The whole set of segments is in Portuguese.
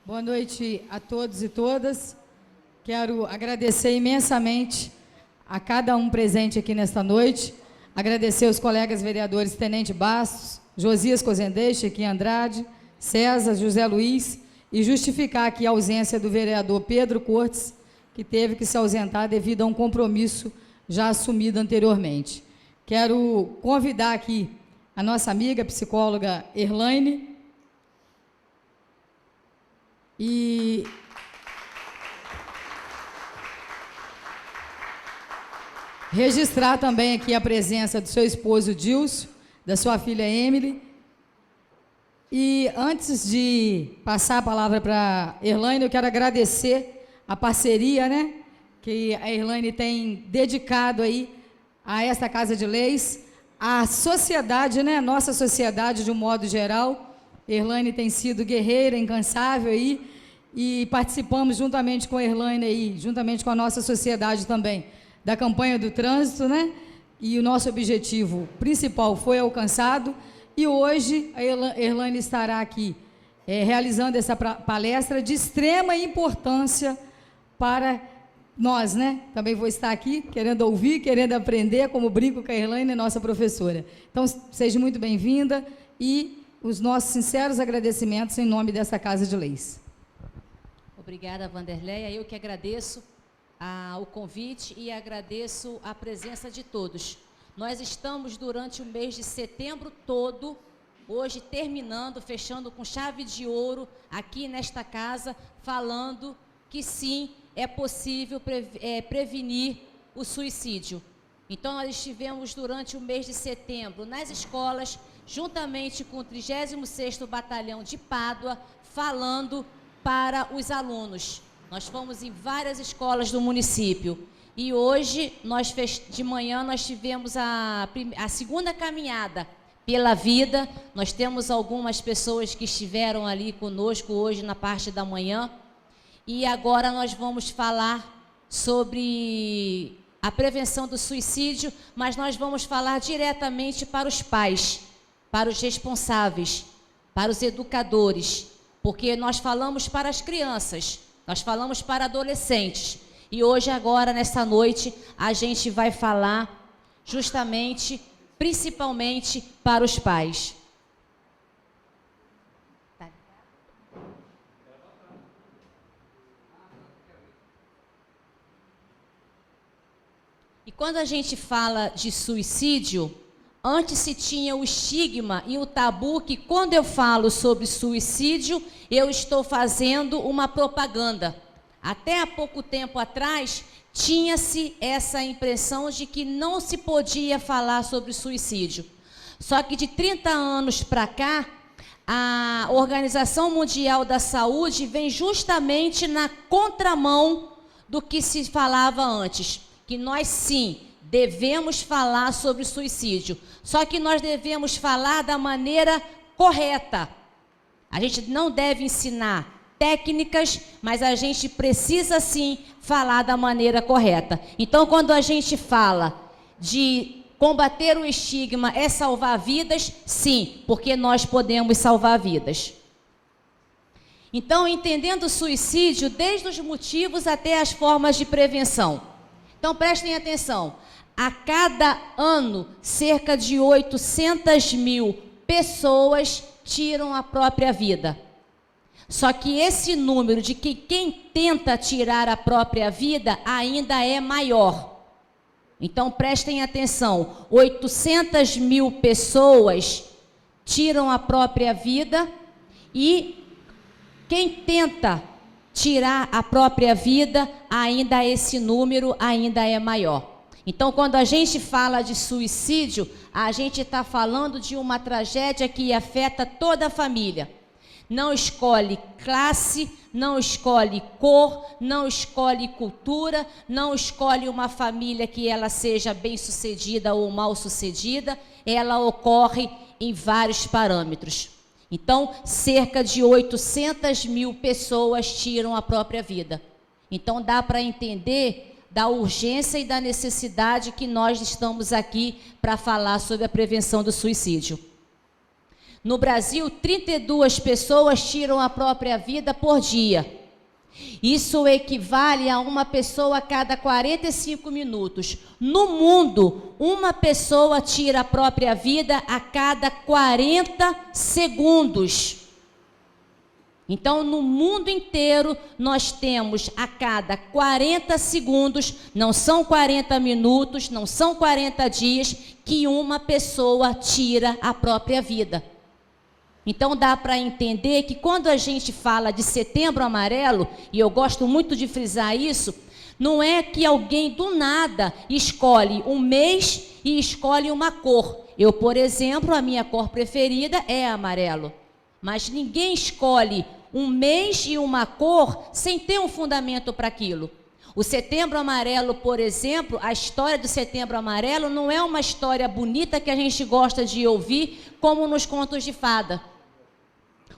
Boa noite a todos e todas. Quero agradecer imensamente a cada um presente aqui nesta noite, agradecer aos colegas vereadores Tenente Bastos, Josias Cozendei, Chiquinho Andrade, César, José Luiz, e justificar aqui a ausência do vereador Pedro Cortes, que teve que se ausentar devido a um compromisso já assumido anteriormente. Quero convidar aqui a nossa amiga psicóloga Erlaine e registrar também aqui a presença do seu esposo Dilson, da sua filha Emily. E antes de passar a palavra para a Erlaine, eu quero agradecer a parceria, né, que a Erlaine tem dedicado aí a esta Casa de Leis, a sociedade, né, nossa sociedade de um modo geral. Erlaine tem sido guerreira, incansável aí, e participamos juntamente com a Erlaine aí, juntamente com a nossa sociedade também, da campanha do trânsito, né, e o nosso objetivo principal foi alcançado. E hoje a Erlaine estará aqui realizando essa palestra de extrema importância para nós, né? Também vou estar aqui querendo ouvir, querendo aprender, como brinco com a Erlaine, nossa professora. Então, seja muito bem-vinda e os nossos sinceros agradecimentos em nome dessa Casa de Leis. Obrigada, Vanderleia. Eu que agradeço o convite e agradeço a presença de todos. Nós estamos durante o mês de setembro todo, hoje terminando, fechando com chave de ouro aqui nesta casa, falando que sim, é possível prevenir o suicídio. Então, nós estivemos durante o mês de setembro nas escolas, juntamente com o 36º Batalhão de Pádua, falando para os alunos. Nós fomos em várias escolas do município. E hoje, de manhã, nós tivemos a segunda caminhada pela vida. Nós temos algumas pessoas que estiveram ali conosco hoje na parte da manhã. E agora nós vamos falar sobre a prevenção do suicídio, mas nós vamos falar diretamente para os pais, para os responsáveis, para os educadores, porque nós falamos para as crianças, nós falamos para adolescentes. E hoje, agora, nessa noite, a gente vai falar justamente, principalmente, para os pais. E quando a gente fala de suicídio, antes se tinha o estigma e o tabu que quando eu falo sobre suicídio, eu estou fazendo uma propaganda. Até há pouco tempo atrás, tinha-se essa impressão de que não se podia falar sobre suicídio. Só que de 30 anos para cá, a Organização Mundial da Saúde vem justamente na contramão do que se falava antes. Que nós, sim, devemos falar sobre suicídio. Só que nós devemos falar da maneira correta. A gente não deve ensinar técnicas, mas a gente precisa sim falar da maneira correta. Então, quando a gente fala de combater o estigma é salvar vidas, sim, porque nós podemos salvar vidas. Então, entendendo o suicídio, desde os motivos até as formas de prevenção. Então, prestem atenção. A cada ano, cerca de 800 mil pessoas tiram a própria vida. Só que esse número de que quem tenta tirar a própria vida ainda é maior. Então, prestem atenção, 800 mil pessoas tiram a própria vida e quem tenta tirar a própria vida, ainda esse número ainda é maior. Então, quando a gente fala de suicídio, a gente está falando de uma tragédia que afeta toda a família. Não escolhe classe, não escolhe cor, não escolhe cultura, não escolhe uma família que ela seja bem-sucedida ou mal-sucedida, ela ocorre em vários parâmetros. Então, cerca de 800 mil pessoas tiram a própria vida. Então, dá para entender da urgência e da necessidade que nós estamos aqui para falar sobre a prevenção do suicídio. No Brasil, 32 pessoas tiram a própria vida por dia. Isso equivale a uma pessoa a cada 45 minutos. No mundo, uma pessoa tira a própria vida a cada 40 segundos. Então, no mundo inteiro, nós temos a cada 40 segundos, não são 40 minutos, não são 40 dias, que uma pessoa tira a própria vida. Então, dá para entender que quando a gente fala de Setembro Amarelo, e eu gosto muito de frisar isso, não é que alguém do nada escolhe um mês e escolhe uma cor. Eu, por exemplo, a minha cor preferida é amarelo. Mas ninguém escolhe um mês e uma cor sem ter um fundamento para aquilo. O Setembro Amarelo, por exemplo, a história do Setembro Amarelo não é uma história bonita que a gente gosta de ouvir, como nos contos de fada.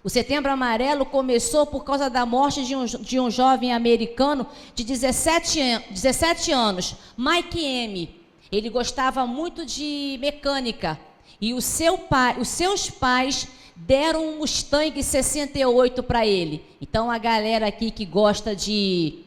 O Setembro Amarelo começou por causa da morte de um jovem americano de 17 anos, Mike M. Ele gostava muito de mecânica e os seus pais deram um Mustang 68 para ele. Então, a galera aqui que gosta de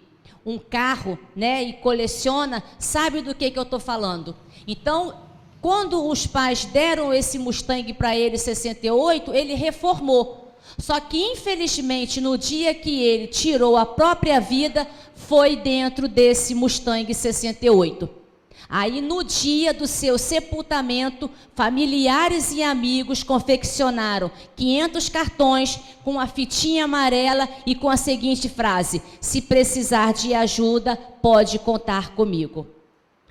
um carro, né, e coleciona, sabe do que eu estou falando. Então, quando os pais deram esse Mustang para ele, 68, ele reformou. Só que, infelizmente, no dia que ele tirou a própria vida, foi dentro desse Mustang 68. Aí, no dia do seu sepultamento, familiares e amigos confeccionaram 500 cartões com a fitinha amarela e com a seguinte frase: se precisar de ajuda, pode contar comigo.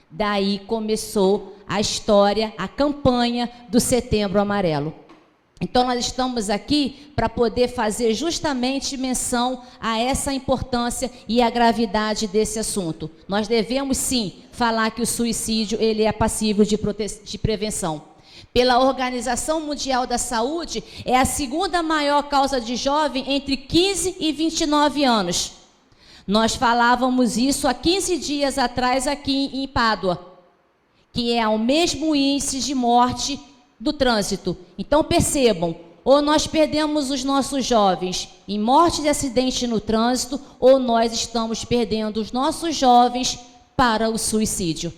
Daí começou a história, a campanha do Setembro Amarelo. Então, nós estamos aqui para poder fazer justamente menção a essa importância e a gravidade desse assunto. Nós devemos, sim, falar que o suicídio ele é passível de prevenção. Pela Organização Mundial da Saúde, é a segunda maior causa de jovem entre 15 e 29 anos. Nós falávamos isso há 15 dias atrás aqui em Pádua, que é o mesmo índice de morte do trânsito. Então percebam, ou nós perdemos os nossos jovens em morte de acidente no trânsito, ou nós estamos perdendo os nossos jovens para o suicídio.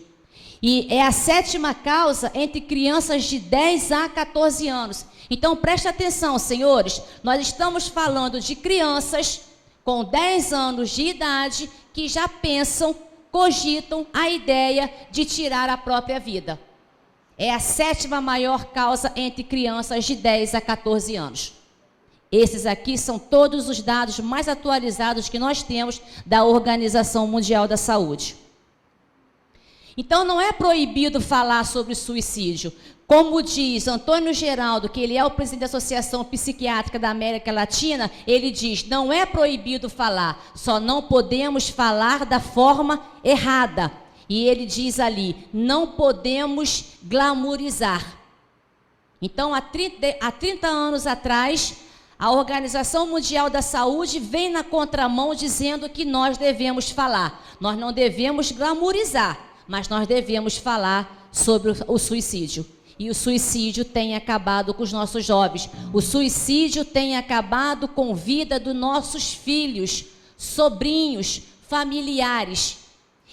E é a 7ª causa entre crianças de 10 a 14 anos. Então preste atenção, senhores, nós estamos falando de crianças com 10 anos de idade que já pensam, cogitam a ideia de tirar a própria vida. É a 7ª maior causa entre crianças de 10 a 14 anos. Esses aqui são todos os dados mais atualizados que nós temos da Organização Mundial da Saúde. Então, não é proibido falar sobre suicídio. Como diz Antônio Geraldo, que ele é o presidente da Associação Psiquiátrica da América Latina, ele diz, não é proibido falar, só não podemos falar da forma errada. E ele diz ali, não podemos glamorizar. Então, há 30 anos atrás, a Organização Mundial da Saúde vem na contramão dizendo que nós devemos falar. Nós não devemos glamorizar, mas nós devemos falar sobre o suicídio. E o suicídio tem acabado com os nossos jovens. O suicídio tem acabado com a vida dos nossos filhos, sobrinhos, familiares.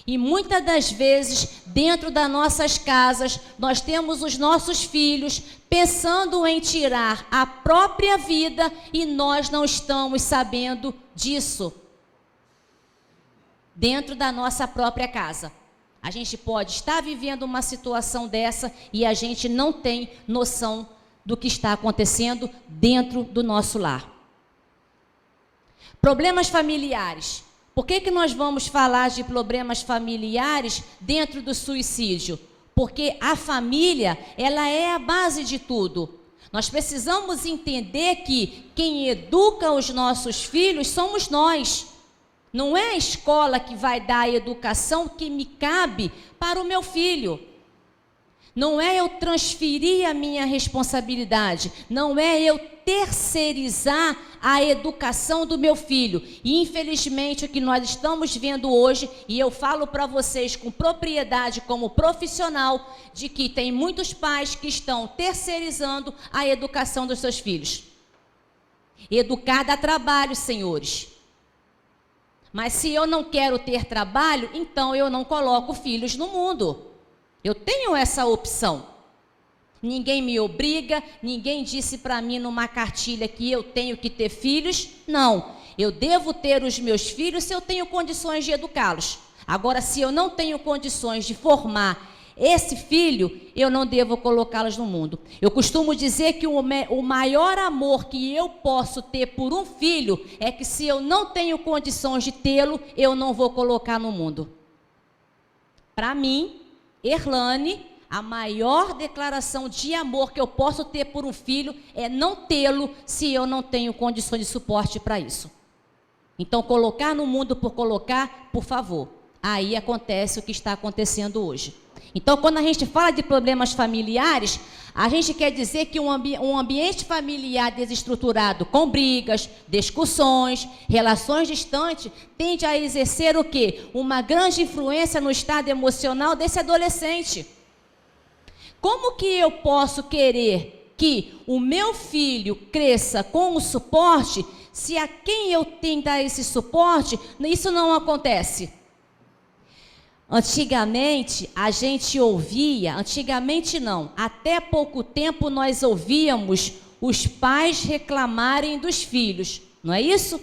E muitas das vezes, dentro das nossas casas, nós temos os nossos filhos pensando em tirar a própria vida e nós não estamos sabendo disso. Dentro da nossa própria casa. A gente pode estar vivendo uma situação dessa e a gente não tem noção do que está acontecendo dentro do nosso lar. Problemas familiares. Por que nós vamos falar de problemas familiares dentro do suicídio? Porque a família, ela é a base de tudo. Nós precisamos entender que quem educa os nossos filhos somos nós. Não é a escola que vai dar a educação que me cabe para o meu filho. Não é eu transferir a minha responsabilidade, não é eu terceirizar a educação do meu filho. E infelizmente o que nós estamos vendo hoje, e eu falo para vocês com propriedade como profissional, de que tem muitos pais que estão terceirizando a educação dos seus filhos. Educar dá trabalho, senhores. Mas se eu não quero ter trabalho, então eu não coloco filhos no mundo. Eu tenho essa opção. Ninguém me obriga, ninguém disse para mim numa cartilha que eu tenho que ter filhos. Não, eu devo ter os meus filhos se eu tenho condições de educá-los. Agora, se eu não tenho condições de formar esse filho, eu não devo colocá-los no mundo. Eu costumo dizer que o maior amor que eu posso ter por um filho é que se eu não tenho condições de tê-lo, eu não vou colocar no mundo. Para mim, Erlane, a maior declaração de amor que eu posso ter por um filho é não tê-lo se eu não tenho condições de suporte para isso. Então, colocar no mundo por colocar, por favor. Aí acontece o que está acontecendo hoje. Então, quando a gente fala de problemas familiares, a gente quer dizer que um ambiente familiar desestruturado, com brigas, discussões, relações distantes, tende a exercer o quê? Uma grande influência no estado emocional desse adolescente. Como que eu posso querer que o meu filho cresça com o suporte, se a quem eu tenho que dar esse suporte, isso não acontece? Antigamente, a gente ouvia, antigamente não, até pouco tempo nós ouvíamos os pais reclamarem dos filhos, não é isso?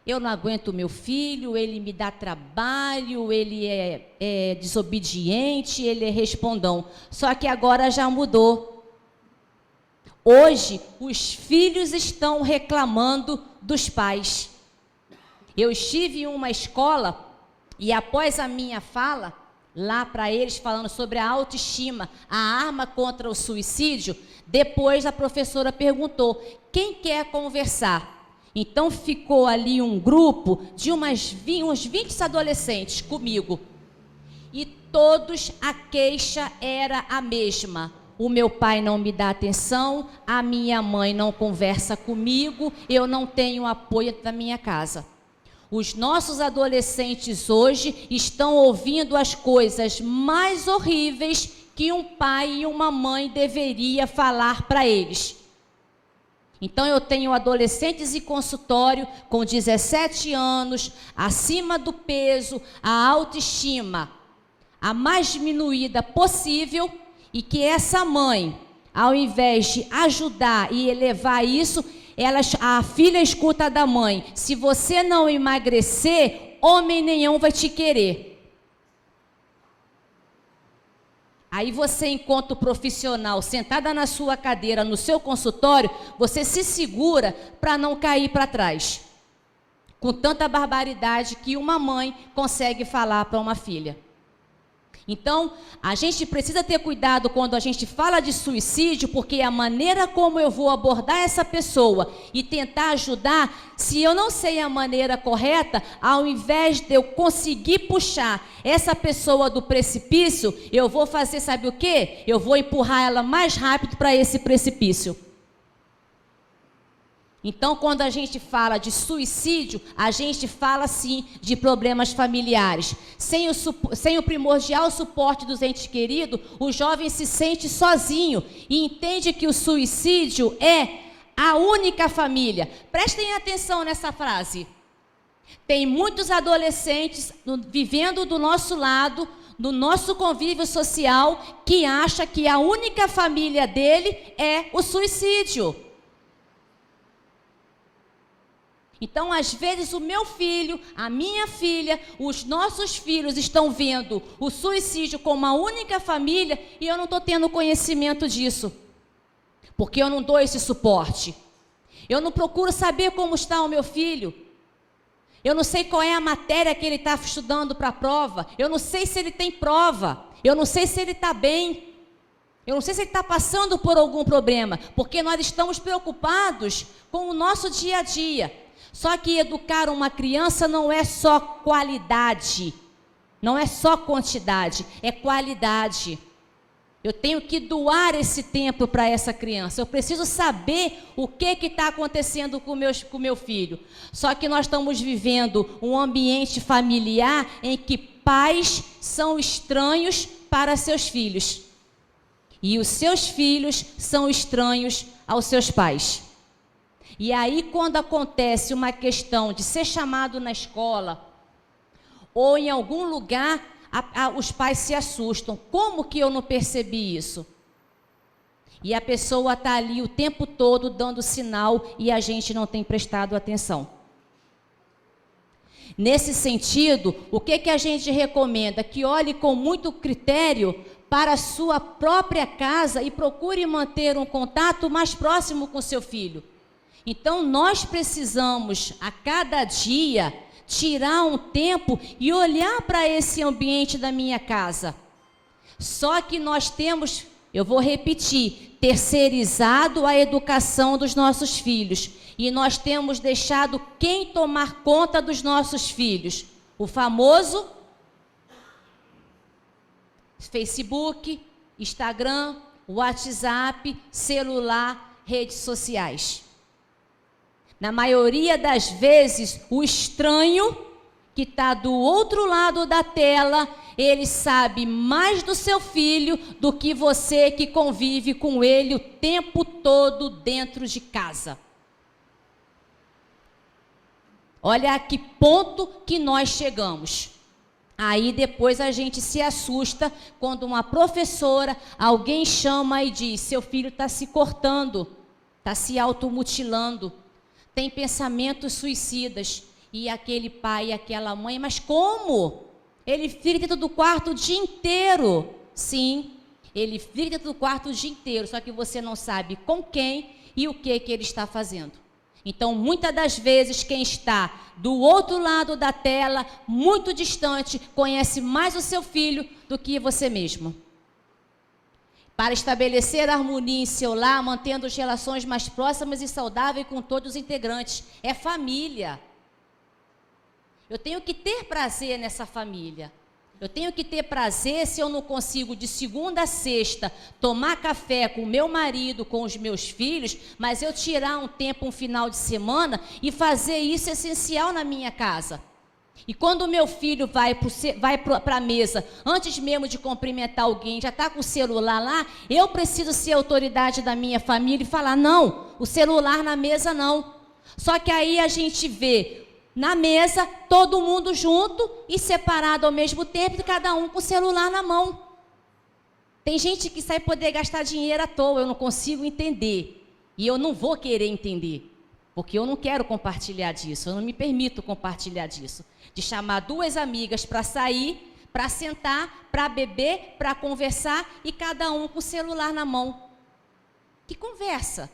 Eu não aguento meu filho, ele me dá trabalho, ele é desobediente, ele é respondão. Só que agora já mudou. Hoje, os filhos estão reclamando dos pais. Eu estive em uma escola e após a minha fala, lá para eles falando sobre a autoestima, a arma contra o suicídio, depois a professora perguntou, quem quer conversar? Então ficou ali um grupo de uns 20 adolescentes comigo. E todos a queixa era a mesma. O meu pai não me dá atenção, a minha mãe não conversa comigo, eu não tenho apoio da minha casa. Os nossos adolescentes hoje estão ouvindo as coisas mais horríveis que um pai e uma mãe deveria falar para eles. Então eu tenho adolescentes em consultório com 17 anos, acima do peso, a autoestima a mais diminuída possível, e que essa mãe, ao invés de ajudar e elevar isso, a filha escuta da mãe, se você não emagrecer, homem nenhum vai te querer. Aí você, enquanto profissional, sentada na sua cadeira, no seu consultório, você se segura para não cair para trás. Com tanta barbaridade que uma mãe consegue falar para uma filha. Então, a gente precisa ter cuidado quando a gente fala de suicídio, porque a maneira como eu vou abordar essa pessoa e tentar ajudar, se eu não sei a maneira correta, ao invés de eu conseguir puxar essa pessoa do precipício, eu vou fazer, sabe o quê? Eu vou empurrar ela mais rápido para esse precipício. Então, quando a gente fala de suicídio, a gente fala sim de problemas familiares. Sem o primordial suporte dos entes queridos, o jovem se sente sozinho e entende que o suicídio é a única família. Prestem atenção nessa frase. Tem muitos adolescentes vivendo do nosso lado, no nosso convívio social, que acha que a única família dele é o suicídio. Então, às vezes, o meu filho, a minha filha, os nossos filhos estão vendo o suicídio como a única família e eu não estou tendo conhecimento disso. Porque eu não dou esse suporte. Eu não procuro saber como está o meu filho. Eu não sei qual é a matéria que ele está estudando para a prova. Eu não sei se ele tem prova. Eu não sei se ele está bem. Eu não sei se ele está passando por algum problema. Porque nós estamos preocupados com o nosso dia a dia. Só que educar uma criança não é só qualidade, não é só quantidade, é qualidade. Eu tenho que doar esse tempo para essa criança. Eu preciso saber o que está acontecendo com o meu filho. Só que nós estamos vivendo um ambiente familiar em que pais são estranhos para seus filhos. E os seus filhos são estranhos aos seus pais. E aí, quando acontece uma questão de ser chamado na escola ou em algum lugar, os pais se assustam. Como que eu não percebi isso? E a pessoa está ali o tempo todo dando sinal e a gente não tem prestado atenção. Nesse sentido, o que a gente recomenda? Que olhe com muito critério para a sua própria casa e procure manter um contato mais próximo com seu filho. Então, nós precisamos, a cada dia, tirar um tempo e olhar para esse ambiente da minha casa. Só que nós temos, eu vou repetir, terceirizado a educação dos nossos filhos. E nós temos deixado quem tomar conta dos nossos filhos? O famoso Facebook, Instagram, WhatsApp, celular, redes sociais. Na maioria das vezes, o estranho que está do outro lado da tela, ele sabe mais do seu filho do que você que convive com ele o tempo todo dentro de casa. Olha a que ponto que nós chegamos. Aí depois a gente se assusta quando uma professora, alguém chama e diz: seu filho está se cortando, está se automutilando, tem pensamentos suicidas. E aquele pai e aquela mãe: mas como? Ele fica dentro do quarto o dia inteiro. Sim, ele fica dentro do quarto o dia inteiro, só que você não sabe com quem e o que ele está fazendo. Então, muitas das vezes, quem está do outro lado da tela, muito distante, conhece mais o seu filho do que você mesmo. Para estabelecer harmonia em seu lar, mantendo as relações mais próximas e saudáveis com todos os integrantes. É família. Eu tenho que ter prazer nessa família. Eu tenho que ter prazer se eu não consigo de segunda a sexta tomar café com o meu marido, com os meus filhos, mas eu tirar um tempo, um final de semana e fazer isso essencial na minha casa. E quando o meu filho vai para a mesa, antes mesmo de cumprimentar alguém, já está com o celular lá, eu preciso ser autoridade da minha família e falar: não, o celular na mesa não. Só que aí a gente vê na mesa, todo mundo junto e separado ao mesmo tempo, e cada um com o celular na mão. Tem gente que sai poder gastar dinheiro à toa, eu não consigo entender. E eu não vou querer entender, porque eu não quero compartilhar disso, eu não me permito compartilhar disso. De chamar duas amigas para sair, para sentar, para beber, para conversar, e cada um com o celular na mão. Que conversa?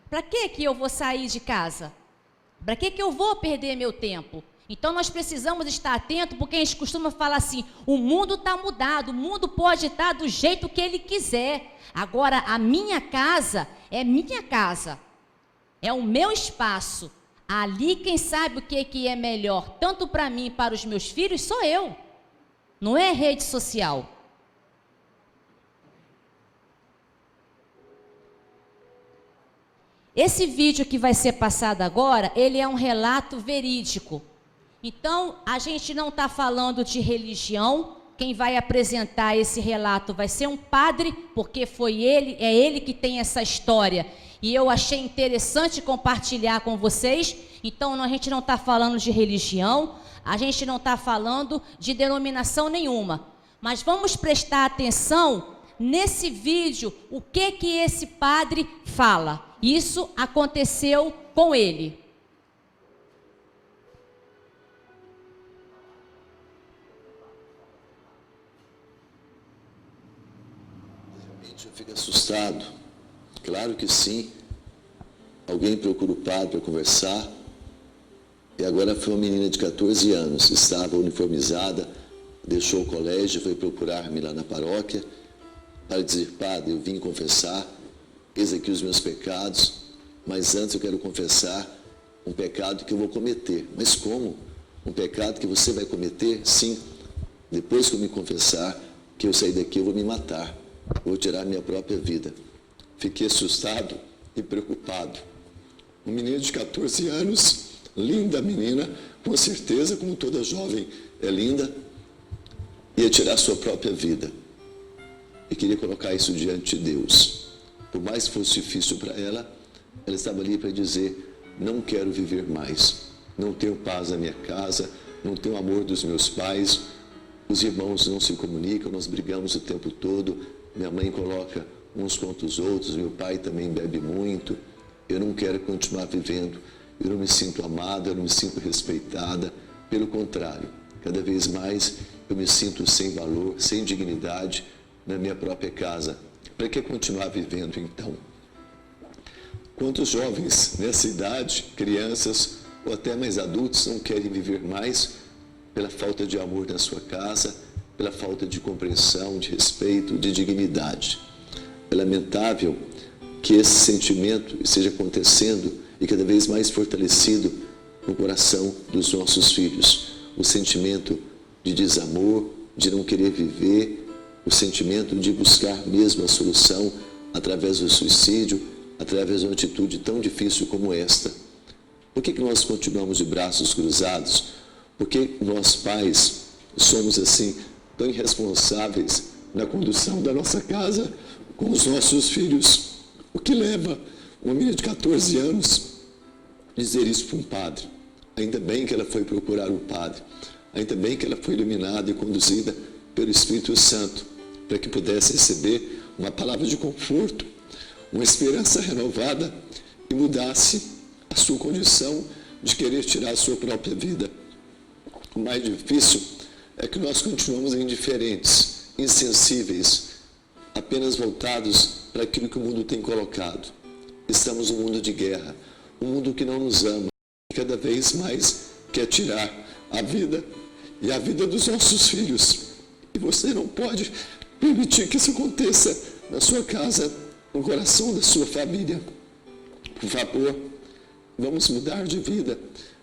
Para que eu vou sair de casa? Para que eu vou perder meu tempo? Então nós precisamos estar atentos, porque a gente costuma falar assim: o mundo está mudado, o mundo pode estar do jeito que ele quiser. Agora, a minha casa é minha casa, é o meu espaço. Ali quem sabe o que é melhor, tanto para mim e para os meus filhos, sou eu. Não é rede social. Esse vídeo que vai ser passado agora, ele é um relato verídico. Então, a gente não está falando de religião. Quem vai apresentar esse relato vai ser um padre, porque é ele que tem essa história. E eu achei interessante compartilhar com vocês. Então, a gente não está falando de religião, a gente não está falando de denominação nenhuma. Mas vamos prestar atenção nesse vídeo, o que esse padre fala. Isso aconteceu com ele. De repente eu fico assustado. Claro que sim. Alguém procura o padre para conversar. E agora foi uma menina de 14 anos, estava uniformizada, deixou o colégio, foi procurar-me lá na paróquia para dizer: padre, eu vim confessar, eis aqui os meus pecados, mas antes eu quero confessar um pecado que eu vou cometer. Mas como? Um pecado que você vai cometer? Sim, depois que eu me confessar, que eu sair daqui eu vou me matar, vou tirar minha própria vida. Fiquei assustado e preocupado. Uma menina de 14 anos, linda menina, com certeza, como toda jovem é linda, ia tirar sua própria vida. E queria colocar isso diante de Deus. Por mais que fosse difícil para ela, ela estava ali para dizer, não quero viver mais, não tenho paz na minha casa, não tenho amor dos meus pais, os irmãos não se comunicam, nós brigamos o tempo todo, minha mãe coloca uns contra os outros, meu pai também bebe muito, eu não quero continuar vivendo, eu não me sinto amada, eu não me sinto respeitada, pelo contrário, cada vez mais eu me sinto sem valor, sem dignidade na minha própria casa. Para que continuar vivendo então? Quantos jovens nessa idade, crianças ou até mais adultos, não querem viver mais pela falta de amor na sua casa, pela falta de compreensão, de respeito, de dignidade? É lamentável que esse sentimento esteja acontecendo e cada vez mais fortalecido no coração dos nossos filhos. O sentimento de desamor, de não querer viver, o sentimento de buscar mesmo a solução através do suicídio, através de uma atitude tão difícil como esta. Por que nós continuamos de braços cruzados? Por que nós pais somos assim tão irresponsáveis na condução da nossa casa com os nossos filhos? O que leva uma menina de 14 anos a dizer isso para um padre? Ainda bem que ela foi procurar um padre. Ainda bem que ela foi iluminada e conduzida pelo Espírito Santo para que pudesse receber uma palavra de conforto, uma esperança renovada e mudasse a sua condição de querer tirar a sua própria vida. O mais difícil é que nós continuamos indiferentes, insensíveis, apenas voltados para aquilo que o mundo tem colocado. Estamos num mundo de guerra, um mundo que não nos ama e cada vez mais quer tirar a vida e a vida dos nossos filhos. E você não pode permitir que isso aconteça na sua casa, no coração da sua família. Por favor, vamos mudar de vida,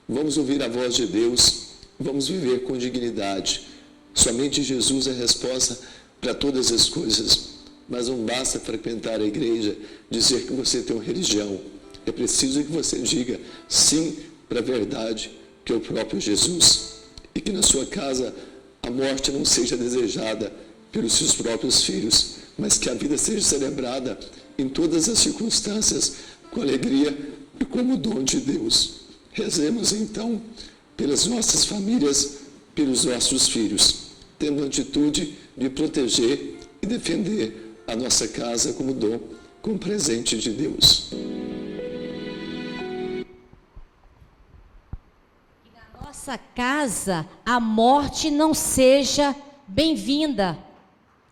vamos ouvir a voz de Deus, vamos viver com dignidade. Somente Jesus é a resposta para todas as coisas, mas não basta frequentar a igreja, dizer que você tem uma religião. É preciso que você diga sim para a verdade, que é o próprio Jesus, e que na sua casa a morte não seja desejada pelos seus próprios filhos, mas que a vida seja celebrada em todas as circunstâncias, com alegria e como dom de Deus. Rezemos então pelas nossas famílias, pelos nossos filhos, tendo a atitude de proteger e defender a nossa casa como dom, como presente de Deus. Que na nossa casa a morte não seja bem-vinda,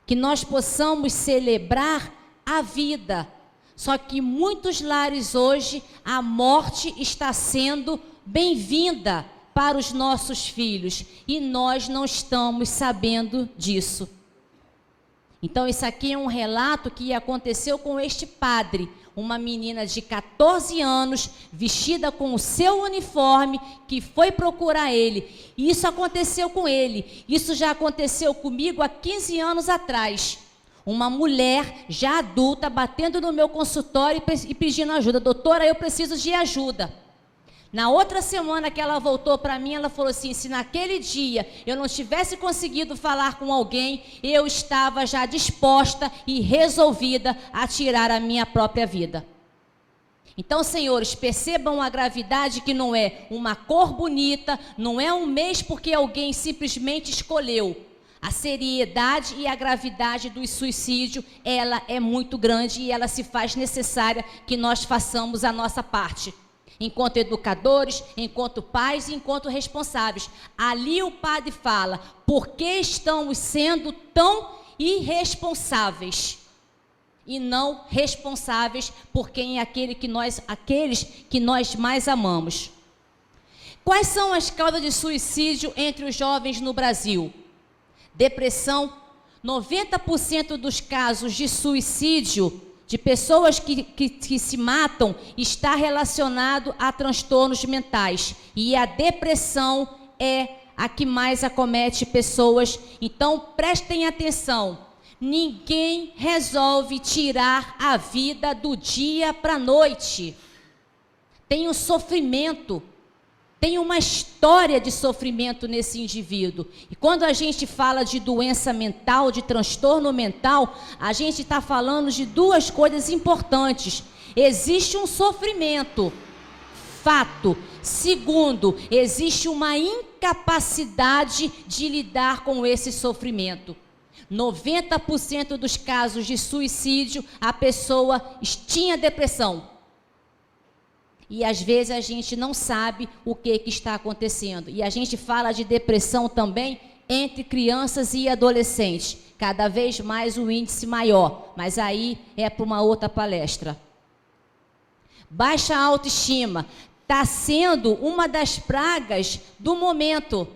que nós possamos celebrar a vida. Só que em muitos lares hoje a morte está sendo bem-vinda para os nossos filhos e nós não estamos sabendo disso. Então isso aqui é um relato que aconteceu com este padre, uma menina de 14 anos, vestida com o seu uniforme, que foi procurar ele. E isso aconteceu com ele. Isso já aconteceu comigo há 15 anos atrás. Uma mulher já adulta batendo no meu consultório e pedindo ajuda. Doutora, eu preciso de ajuda. Na outra semana que ela voltou para mim, ela falou assim, se naquele dia eu não tivesse conseguido falar com alguém, eu estava já disposta e resolvida a tirar a minha própria vida. Então, senhores, percebam a gravidade, que não é uma cor bonita, não é um mês porque alguém simplesmente escolheu. A seriedade e a gravidade do suicídio, ela é muito grande e ela se faz necessária que nós façamos a nossa parte. Enquanto educadores, enquanto pais e enquanto responsáveis. Ali o padre fala, por que estamos sendo tão irresponsáveis? E não responsáveis por quem é aqueles que nós mais amamos. Quais são as causas de suicídio entre os jovens no Brasil? Depressão. 90% dos casos de suicídio de pessoas que se matam está relacionado a transtornos mentais. E a depressão é a que mais acomete pessoas. Então, prestem atenção. Ninguém resolve tirar a vida do dia para a noite. Tem um sofrimento, tem uma história de sofrimento nesse indivíduo. E quando a gente fala de doença mental, de transtorno mental, a gente está falando de duas coisas importantes. Existe um sofrimento, fato. Segundo, existe uma incapacidade de lidar com esse sofrimento. 90% dos casos de suicídio, a pessoa tinha depressão. E às vezes a gente não sabe o que está acontecendo. E a gente fala de depressão também entre crianças e adolescentes. Cada vez mais o índice maior. Mas aí é para uma outra palestra. Baixa autoestima está sendo uma das pragas do momento.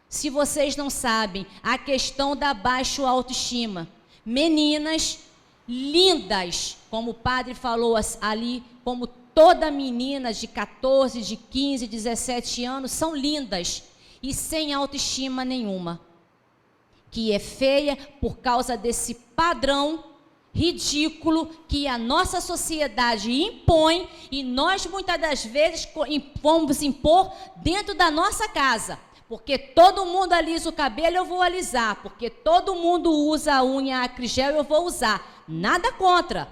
Se vocês não sabem, a questão da baixa autoestima. Meninas lindas, como o padre falou ali, como toda menina de 14, de 15, 17 anos, são lindas e sem autoestima nenhuma. Que é feia por causa desse padrão ridículo que a nossa sociedade impõe e nós muitas das vezes vamos impor dentro da nossa casa. Porque todo mundo alisa o cabelo, eu vou alisar. Porque todo mundo usa a unha acrigel, eu vou usar. Nada contra.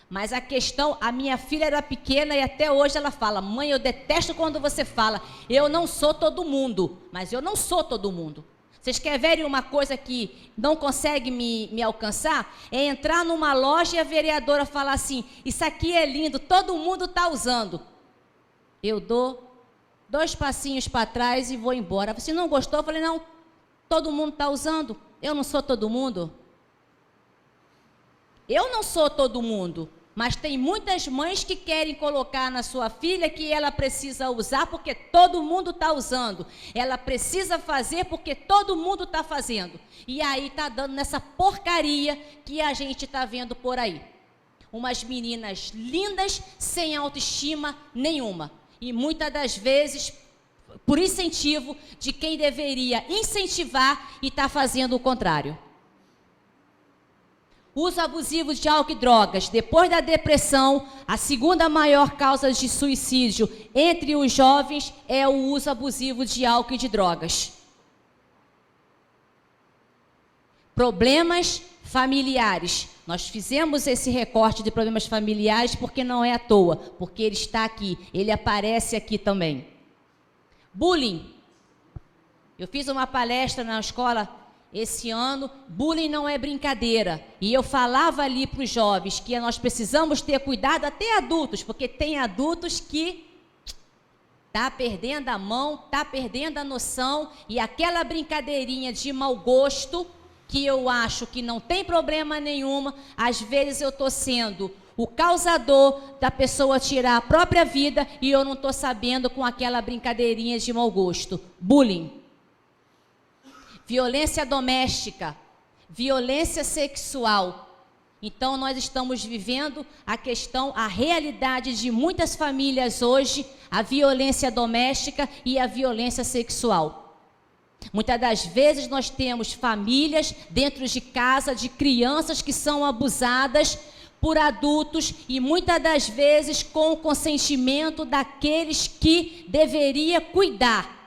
Mas a questão, a minha filha era pequena e até hoje ela fala: mãe, eu detesto quando você fala, eu não sou todo mundo. Mas eu não sou todo mundo. Vocês querem ver uma coisa que não consegue me alcançar? É entrar numa loja e a vereadora falar assim: isso aqui é lindo, todo mundo está usando. Eu dou 2 passinhos para trás e vou embora. Você não gostou? Eu falei: não, todo mundo está usando. Eu não sou todo mundo. Eu não sou todo mundo. Mas tem muitas mães que querem colocar na sua filha que ela precisa usar porque todo mundo está usando. Ela precisa fazer porque todo mundo está fazendo. E aí está dando nessa porcaria que a gente está vendo por aí. Umas meninas lindas sem autoestima nenhuma. E muitas das vezes, por incentivo de quem deveria incentivar e está fazendo o contrário. Uso abusivo de álcool e drogas. Depois da depressão, a segunda maior causa de suicídio entre os jovens é o uso abusivo de álcool e de drogas. Problemas familiares. Nós fizemos esse recorte de problemas familiares porque não é à toa, porque ele está aqui, ele aparece aqui também. Bullying. Eu fiz uma palestra na escola esse ano. Bullying não é brincadeira. E eu falava ali para os jovens que nós precisamos ter cuidado, até adultos, porque tem adultos que está perdendo a mão, está perdendo a noção, e aquela brincadeirinha de mau gosto, que eu acho que não tem problema nenhuma, às vezes eu estou sendo o causador da pessoa tirar a própria vida e eu não estou sabendo com aquela brincadeirinha de mau gosto. Bullying. Violência doméstica, violência sexual. Então, nós estamos vivendo a realidade de muitas famílias hoje, a violência doméstica e a violência sexual. Muitas das vezes nós temos famílias dentro de casa de crianças que são abusadas por adultos e muitas das vezes com o consentimento daqueles que deveria cuidar.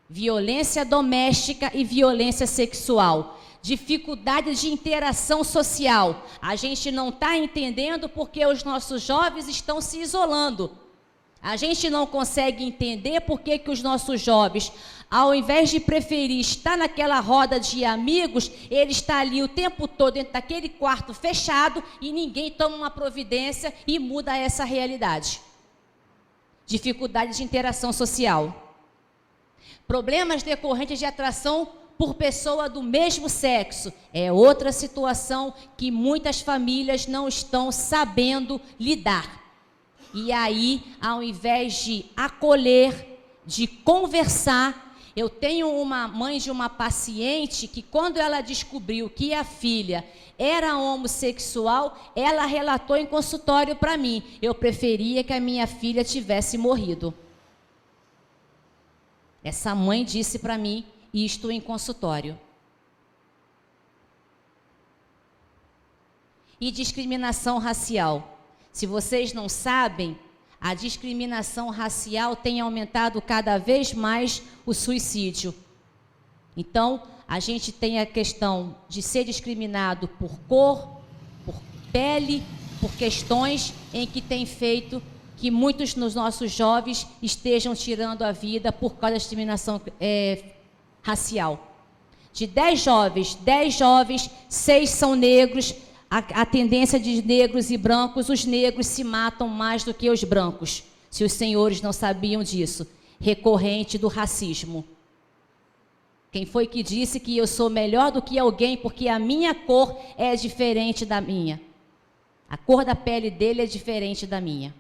Violência doméstica e violência sexual. Dificuldade de interação social. A gente não está entendendo porque os nossos jovens estão se isolando. A gente não consegue entender porque que os nossos jovens, ao invés de preferir estar naquela roda de amigos, ele está ali o tempo todo dentro daquele quarto fechado e ninguém toma uma providência e muda essa realidade. Dificuldade de interação social. Problemas decorrentes de atração por pessoa do mesmo sexo. É outra situação que muitas famílias não estão sabendo lidar. E aí, ao invés de acolher, de conversar, eu tenho uma mãe de uma paciente que quando ela descobriu que a filha era homossexual, ela relatou em consultório para mim: eu preferia que a minha filha tivesse morrido. Essa mãe disse para mim isto em consultório. E discriminação racial. Se vocês não sabem, a discriminação racial tem aumentado cada vez mais o suicídio. Então, a gente tem a questão de ser discriminado por cor, por pele, por questões em que tem feito que muitos dos nossos jovens estejam tirando a vida por causa da discriminação racial. De 10 jovens, 6 são negros. A tendência de negros e brancos, os negros se matam mais do que os brancos, se os senhores não sabiam disso, recorrente do racismo. Quem foi que disse que eu sou melhor do que alguém porque a minha cor é diferente da minha? A cor da pele dele é diferente da minha.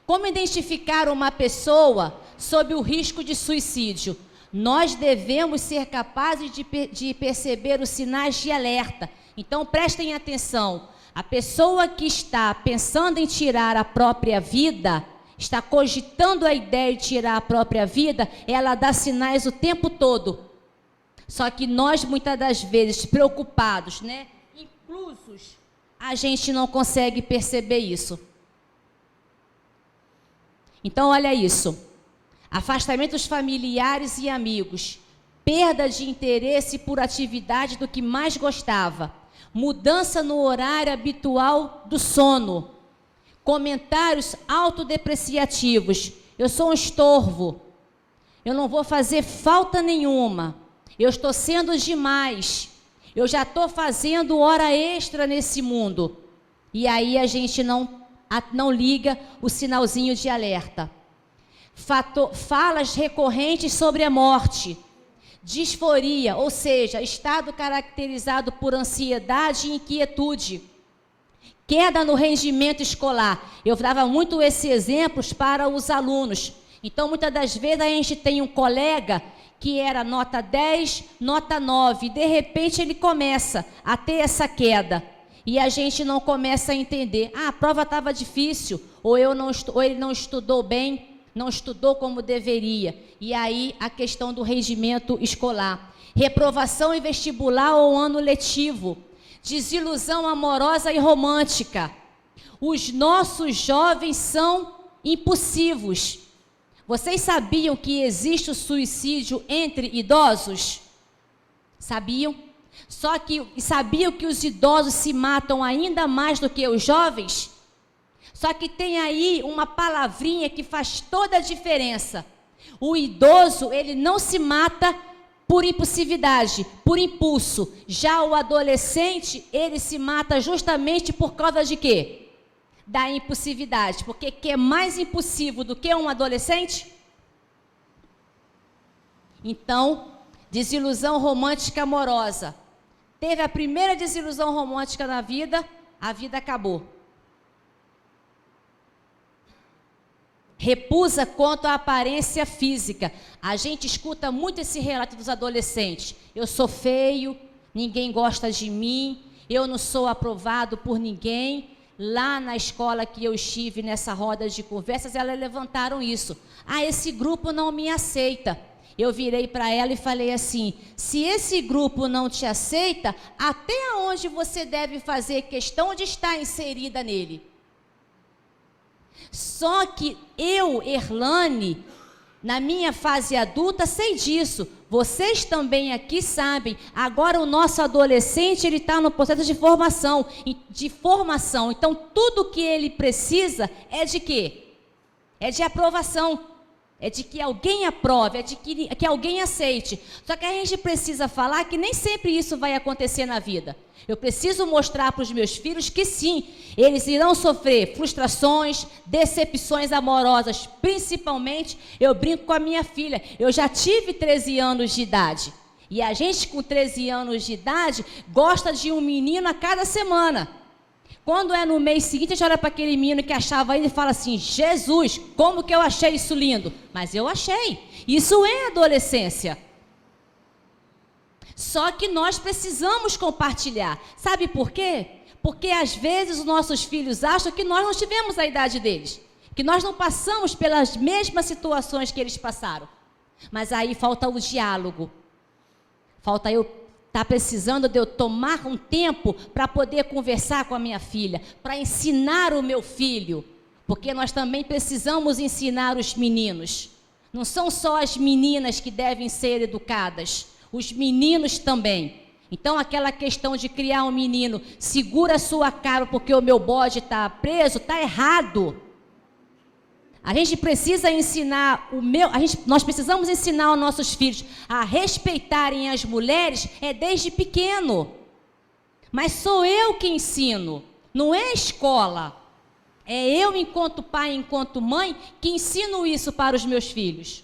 Como identificar uma pessoa sob o risco de suicídio? Nós devemos ser capazes de perceber os sinais de alerta. Então, prestem atenção. A pessoa que está pensando em tirar a própria vida, está cogitando a ideia de tirar a própria vida, ela dá sinais o tempo todo. Só que nós, muitas das vezes, preocupados, inclusos, a gente não consegue perceber isso. Então, olha isso. Afastamento dos familiares e amigos, perda de interesse por atividade do que mais gostava, mudança no horário habitual do sono, comentários autodepreciativos, eu sou um estorvo, eu não vou fazer falta nenhuma, eu estou sendo demais, eu já estou fazendo hora extra nesse mundo. E aí a gente não liga o sinalzinho de alerta. Falas recorrentes sobre a morte, disforia, ou seja, estado caracterizado por ansiedade e inquietude, queda no rendimento escolar. Eu dava muito esses exemplos para os alunos. Então, muitas das vezes a gente tem um colega que era nota 10, nota 9, e de repente ele começa a ter essa queda. E a gente não começa a entender, a prova estava difícil, ou ele não estudou bem, não estudou como deveria. E aí a questão do rendimento escolar. Reprovação em vestibular ou ano letivo. Desilusão amorosa e romântica. Os nossos jovens são impulsivos. Vocês sabiam que existe o suicídio entre idosos? Sabiam? Só que sabiam que os idosos se matam ainda mais do que os jovens? Só que tem aí uma palavrinha que faz toda a diferença. O idoso, ele não se mata por impulsividade, por impulso. Já o adolescente, ele se mata justamente por causa de quê? Da impulsividade. Porque quem é mais impulsivo do que um adolescente? Então, desilusão romântica amorosa. Teve a primeira desilusão romântica na vida, a vida acabou. Repusa quanto à aparência física. A gente escuta muito esse relato dos adolescentes. Eu sou feio, ninguém gosta de mim, eu não sou aprovado por ninguém. Lá na escola que eu estive, nessa roda de conversas, elas levantaram isso. Esse grupo não me aceita. Eu virei para ela e falei assim, se esse grupo não te aceita, até onde você deve fazer questão de estar inserida nele? Só que eu, Erlane, na minha fase adulta, sei disso. Vocês também aqui sabem. Agora o nosso adolescente, ele está no processo de formação. Então, tudo que ele precisa é de quê? É de aprovação. É de que alguém aprove, é de que alguém aceite. Só que a gente precisa falar que nem sempre isso vai acontecer na vida. Eu preciso mostrar para os meus filhos que sim, eles irão sofrer frustrações, decepções amorosas. Principalmente, eu brinco com a minha filha. Eu já tive 13 anos de idade. E a gente com 13 anos de idade gosta de um menino a cada semana. Quando é no mês seguinte, a gente olha para aquele menino que achava ele e fala assim, Jesus, como que eu achei isso lindo? Mas eu achei. Isso é adolescência. Só que nós precisamos compartilhar. Sabe por quê? Porque às vezes os nossos filhos acham que nós não tivemos a idade deles. Que nós não passamos pelas mesmas situações que eles passaram. Mas aí falta o diálogo. Falta tá precisando de eu tomar um tempo para poder conversar com a minha filha, para ensinar o meu filho, porque nós também precisamos ensinar os meninos. Não são só as meninas que devem ser educadas, os meninos também. Então, aquela questão de criar um menino, segura a sua cara porque o meu bode está preso, está errado. A gente precisa ensinar nós precisamos ensinar os nossos filhos a respeitarem as mulheres desde pequeno. Mas sou eu que ensino, não é a escola. É eu, enquanto pai, enquanto mãe, que ensino isso para os meus filhos.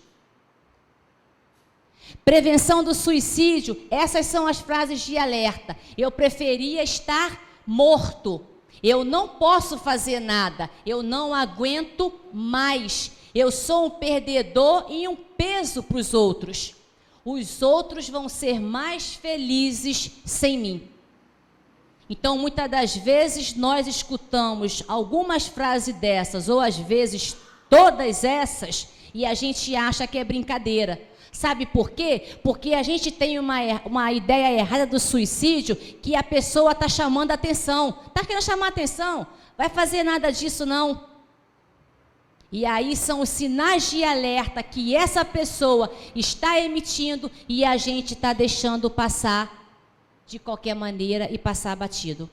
Prevenção do suicídio, essas são as frases de alerta. Eu preferia estar morto. Eu não posso fazer nada, eu não aguento mais. Eu sou um perdedor e um peso para os outros. Os outros vão ser mais felizes sem mim. Então, muitas das vezes, nós escutamos algumas frases dessas, ou às vezes todas essas, e a gente acha que é brincadeira. Sabe por quê? Porque a gente tem uma ideia errada do suicídio, que a pessoa está chamando a atenção. Está querendo chamar a atenção? Vai fazer nada disso não. E aí são os sinais de alerta que essa pessoa está emitindo e a gente está deixando passar de qualquer maneira e passar batido.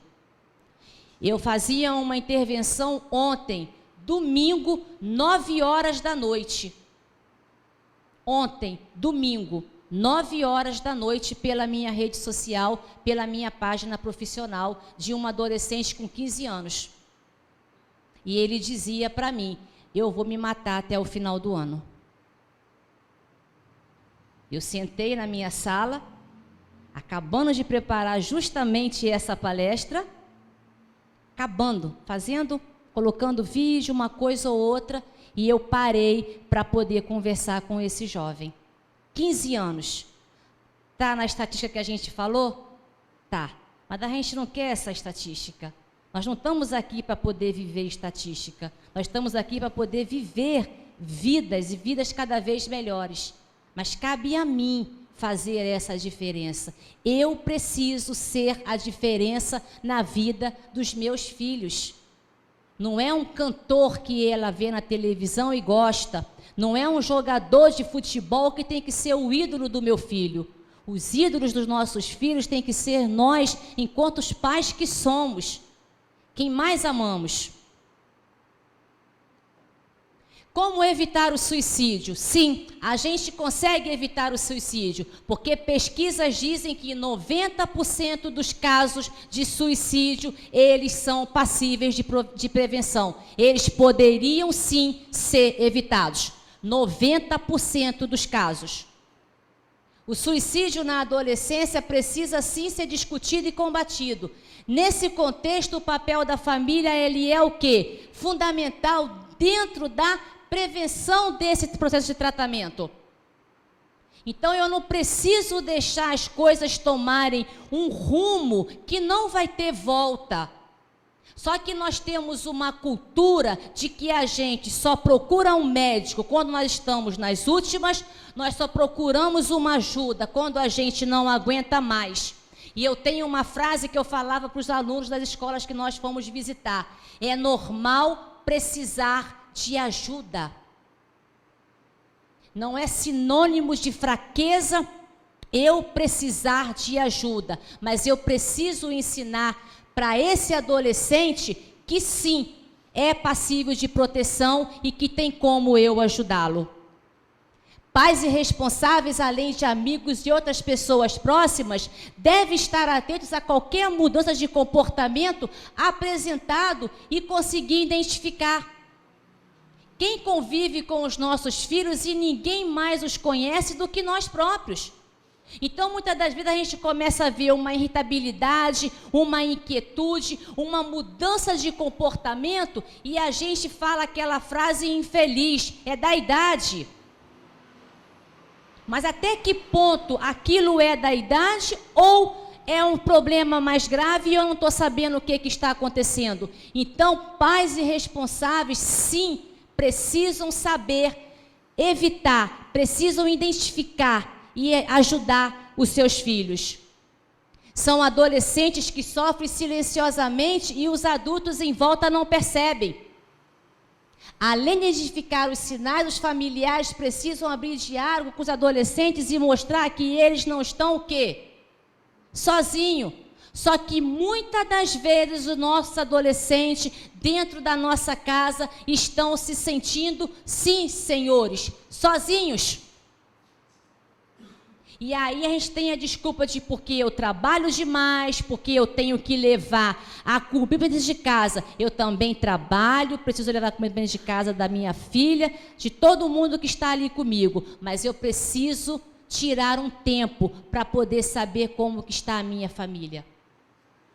Eu fazia uma intervenção ontem, domingo, 9 horas da noite. Ontem, domingo, 9 horas da noite, pela minha rede social, pela minha página profissional, de um adolescente com 15 anos. E ele dizia para mim, eu vou me matar até o final do ano. Eu sentei na minha sala, acabando de preparar justamente essa palestra, colocando vídeo, uma coisa ou outra, e eu parei para poder conversar com esse jovem. 15 anos. Está na estatística que a gente falou? Tá. Mas a gente não quer essa estatística. Nós não estamos aqui para poder viver estatística. Nós estamos aqui para poder viver vidas e vidas cada vez melhores. Mas cabe a mim fazer essa diferença. Eu preciso ser a diferença na vida dos meus filhos. Não é um cantor que ela vê na televisão e gosta. Não é um jogador de futebol que tem que ser o ídolo do meu filho. Os ídolos dos nossos filhos têm que ser nós, enquanto os pais que somos. Quem mais amamos. Como evitar o suicídio? Sim, a gente consegue evitar o suicídio, porque pesquisas dizem que 90% dos casos de suicídio, eles são passíveis de prevenção. Eles poderiam sim ser evitados. 90% dos casos. O suicídio na adolescência precisa sim ser discutido e combatido. Nesse contexto, o papel da família, ele é o quê? Fundamental dentro da prevenção desse processo de tratamento. Então, eu não preciso deixar as coisas tomarem um rumo que não vai ter volta. Só que nós temos uma cultura de que a gente só procura um médico quando nós estamos nas últimas, nós só procuramos uma ajuda quando a gente não aguenta mais. E eu tenho uma frase que eu falava para os alunos das escolas que nós fomos visitar. É normal precisar de ajuda. Não é sinônimo de fraqueza eu precisar de ajuda, mas eu preciso ensinar para esse adolescente que sim, é passível de proteção e que tem como eu ajudá-lo. Pais irresponsáveis, além de amigos e outras pessoas próximas, devem estar atentos a qualquer mudança de comportamento apresentado e conseguir identificar. Quem convive com os nossos filhos e ninguém mais os conhece do que nós próprios. Então, muitas das vezes a gente começa a ver uma irritabilidade, uma inquietude, uma mudança de comportamento e a gente fala aquela frase infeliz, é da idade. Mas até que ponto aquilo é da idade ou é um problema mais grave e eu não estou sabendo o que está acontecendo? Então, pais irresponsáveis, sim, precisam saber evitar, precisam identificar e ajudar os seus filhos. São adolescentes que sofrem silenciosamente e os adultos em volta não percebem. Além de identificar os sinais, os familiares precisam abrir diálogo com os adolescentes e mostrar que eles não estão o quê? Sozinhos. Só que muitas das vezes os nossos adolescentes dentro da nossa casa estão se sentindo, sim, senhores, sozinhos. E aí a gente tem a desculpa de porque eu trabalho demais, porque eu tenho que levar a comida dentro de casa. Eu também trabalho, preciso levar a comida dentro de casa da minha filha, de todo mundo que está ali comigo. Mas eu preciso tirar um tempo para poder saber como que está a minha família.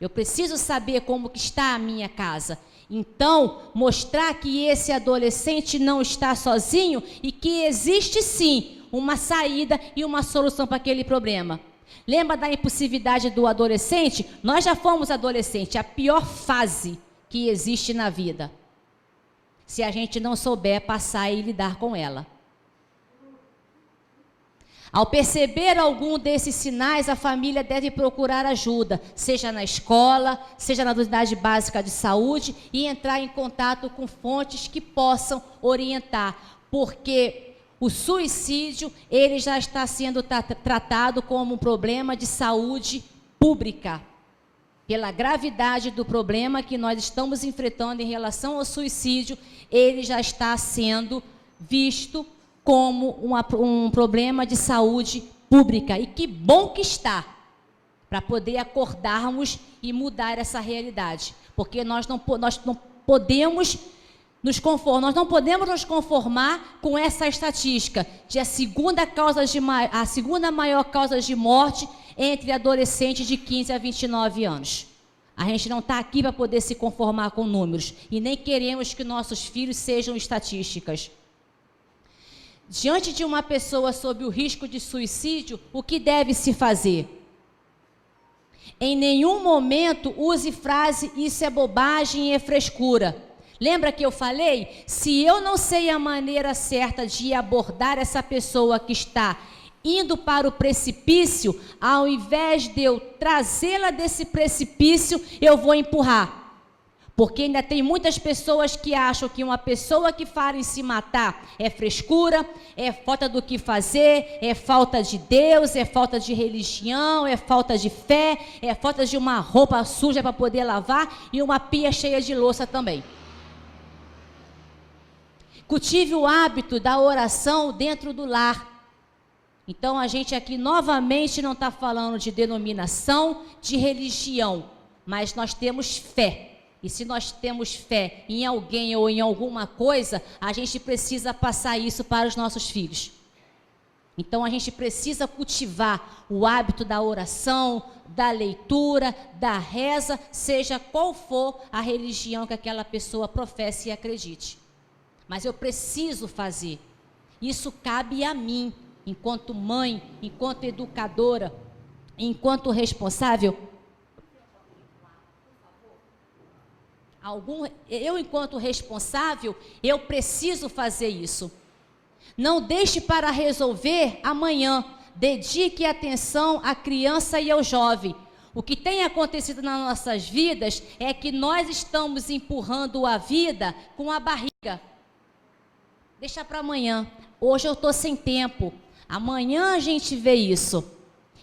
Eu preciso saber como que está a minha casa. Então, mostrar que esse adolescente não está sozinho e que existe sim uma saída e uma solução para aquele problema. Lembra da impulsividade do adolescente? Nós já fomos adolescente, a pior fase que existe na vida. Se a gente não souber passar e lidar com ela. Ao perceber algum desses sinais, a família deve procurar ajuda, seja na escola, seja na unidade básica de saúde, e entrar em contato com fontes que possam orientar, porque o suicídio, ele já está sendo tratado como um problema de saúde pública. Pela gravidade do problema que nós estamos enfrentando em relação ao suicídio, ele já está sendo visto como um problema de saúde pública. E que bom que está, para poder acordarmos e mudar essa realidade. Porque nós não podemos nos conformar com essa estatística de a segunda maior causa de morte entre adolescentes de 15 a 29 anos. A gente não está aqui para poder se conformar com números e nem queremos que nossos filhos sejam estatísticas. Diante de uma pessoa sob o risco de suicídio, o que deve se fazer? Em nenhum momento use frase "isso é bobagem e é frescura". Lembra que eu falei? Se eu não sei a maneira certa de abordar essa pessoa que está indo para o precipício, ao invés de eu trazê-la desse precipício, eu vou empurrar. Porque ainda tem muitas pessoas que acham que uma pessoa que fala em se matar é frescura, é falta do que fazer, é falta de Deus, é falta de religião, é falta de fé, é falta de uma roupa suja para poder lavar e uma pia cheia de louça também. Cultive o hábito da oração dentro do lar. Então a gente aqui novamente não está falando de denominação, de religião, mas nós temos fé. E se nós temos fé em alguém ou em alguma coisa, a gente precisa passar isso para os nossos filhos. Então a gente precisa cultivar o hábito da oração, da leitura, da reza, seja qual for a religião que aquela pessoa professe e acredite. Mas eu preciso fazer. Isso cabe a mim, enquanto mãe, enquanto educadora, enquanto responsável. Eu, enquanto responsável, eu preciso fazer isso. Não deixe para resolver amanhã. Dedique atenção à criança e ao jovem. O que tem acontecido nas nossas vidas é que nós estamos empurrando a vida com a barriga. Deixa para amanhã. Hoje eu estou sem tempo. Amanhã a gente vê isso.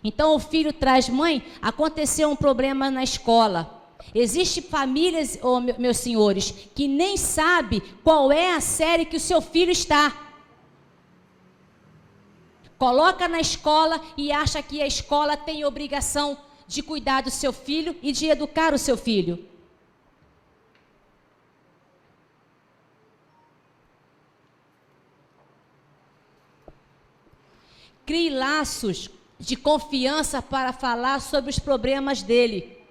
Então o filho traz: mãe, aconteceu um problema na escola. Existem famílias, meus senhores, que nem sabe qual é a série que o seu filho está. Coloca na escola e acha que a escola tem obrigação de cuidar do seu filho e de educar o seu filho. Crie laços de confiança para falar sobre os problemas dele.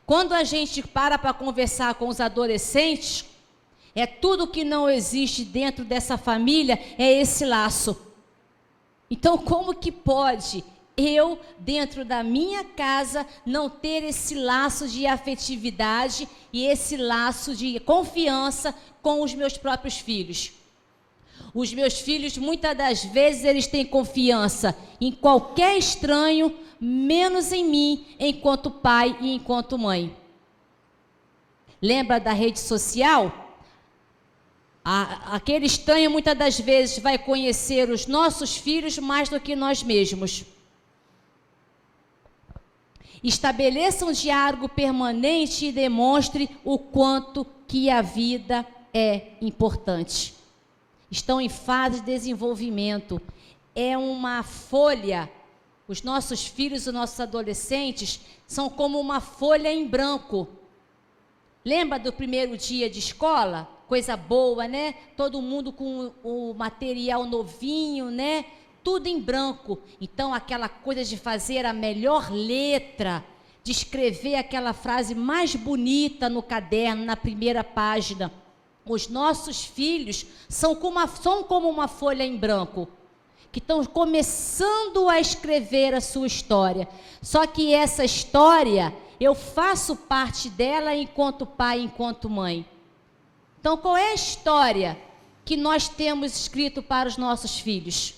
Quando a gente para conversar com os adolescentes, é tudo que não existe dentro dessa família, é esse laço. Então, como que pode eu, dentro da minha casa, não ter esse laço de afetividade e esse laço de confiança com os meus próprios filhos. Os meus filhos, muitas das vezes, eles têm confiança em qualquer estranho, menos em mim, enquanto pai e enquanto mãe. Lembra da rede social? Aquele estranho, muitas das vezes, vai conhecer os nossos filhos mais do que nós mesmos. Estabeleça um diálogo permanente e demonstre o quanto que a vida é importante. Estão em fase de desenvolvimento. É uma folha. Os nossos filhos, os nossos adolescentes, são como uma folha em branco. Lembra do primeiro dia de escola? Coisa boa, né? Todo mundo com o material novinho, né? Tudo em branco. Então, aquela coisa de fazer a melhor letra, de escrever aquela frase mais bonita no caderno, na primeira página. Os nossos filhos são como uma folha em branco, que estão começando a escrever a sua história. Só que essa história, eu faço parte dela enquanto pai, enquanto mãe. Então, qual é a história que nós temos escrito para os nossos filhos?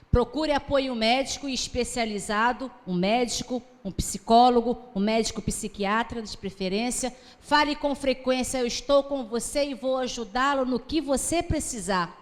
Procure apoio médico e especializado, um médico, um psicólogo, um médico psiquiatra, de preferência. Fale com frequência, eu estou com você e vou ajudá-lo no que você precisar.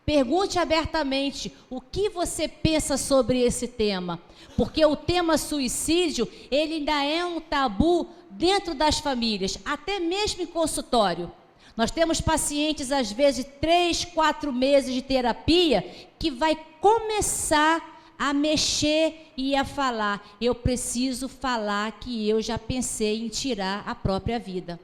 Pergunte abertamente o que você pensa sobre esse tema, porque o tema suicídio, ele ainda é um tabu dentro das famílias, até mesmo em consultório. Nós temos pacientes, às vezes, 3, 4 meses de terapia, que vai começar a mexer e a falar. Eu preciso falar que eu já pensei em tirar a própria vida.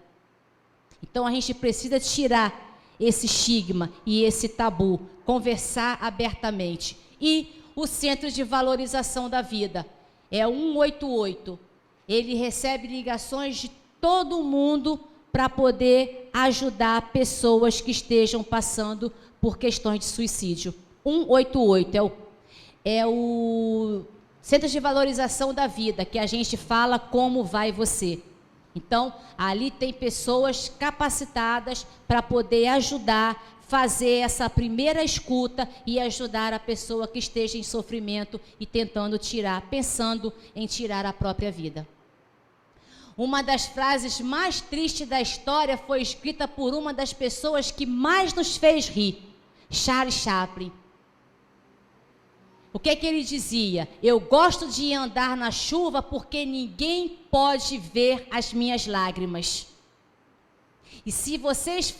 Então, a gente precisa tirar esse estigma e esse tabu, conversar abertamente. E o Centro de Valorização da Vida é 188. Ele recebe ligações de todo mundo para poder ajudar pessoas que estejam passando por questões de suicídio. 188 é o Centro de Valorização da Vida, que a gente fala como vai você. Então, ali tem pessoas capacitadas para poder ajudar, fazer essa primeira escuta e ajudar a pessoa que esteja em sofrimento e tentando tirar, pensando em tirar a própria vida. Uma das frases mais tristes da história foi escrita por uma das pessoas que mais nos fez rir, Charles Chaplin. O que é que ele dizia? Eu gosto de andar na chuva porque ninguém pode ver as minhas lágrimas. E se vocês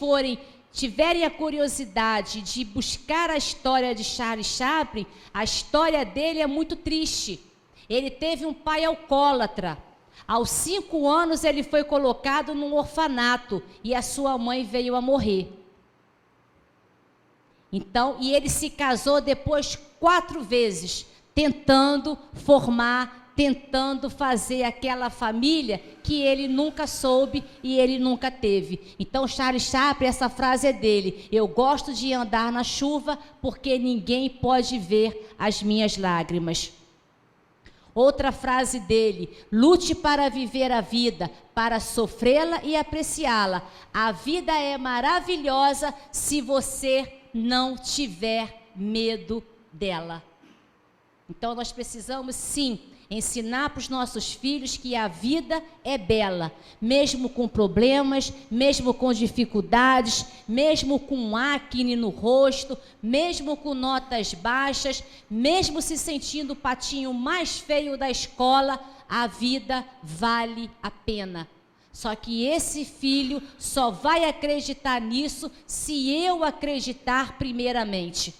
tiverem a curiosidade de buscar a história de Charles Chaplin, a história dele é muito triste. Ele teve um pai alcoólatra. Aos 5 anos ele foi colocado num orfanato e a sua mãe veio a morrer. Então, e ele se casou depois 4 vezes, tentando formar, tentando fazer aquela família que ele nunca soube e ele nunca teve. Então, Charles Chaplin, essa frase é dele: eu gosto de andar na chuva porque ninguém pode ver as minhas lágrimas. Outra frase dele: lute para viver a vida, para sofrê-la e apreciá-la. A vida é maravilhosa se você não tiver medo dela. Então, nós precisamos, sim, ensinar para os nossos filhos que a vida é bela, mesmo com problemas, mesmo com dificuldades, mesmo com acne no rosto, mesmo com notas baixas, mesmo se sentindo o patinho mais feio da escola, a vida vale a pena. Só que esse filho só vai acreditar nisso se eu acreditar primeiramente.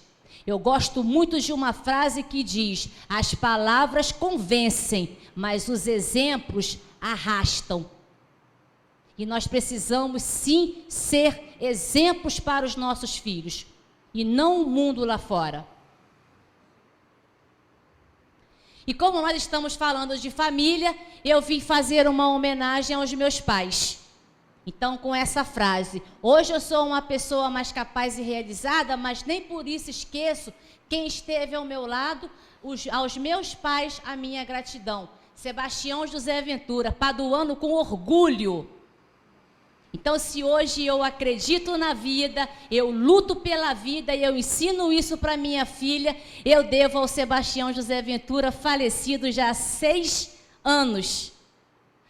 Eu gosto muito de uma frase que diz: as palavras convencem, mas os exemplos arrastam. E nós precisamos sim ser exemplos para os nossos filhos, e não o mundo lá fora. E como nós estamos falando de família, eu vim fazer uma homenagem aos meus pais. Então, com essa frase, hoje eu sou uma pessoa mais capaz e realizada, mas nem por isso esqueço quem esteve ao meu lado, aos meus pais, a minha gratidão. Sebastião José Ventura, paduano com orgulho. Então, se hoje eu acredito na vida, eu luto pela vida e eu ensino isso para minha filha, eu devo ao Sebastião José Ventura, falecido já há 6 anos.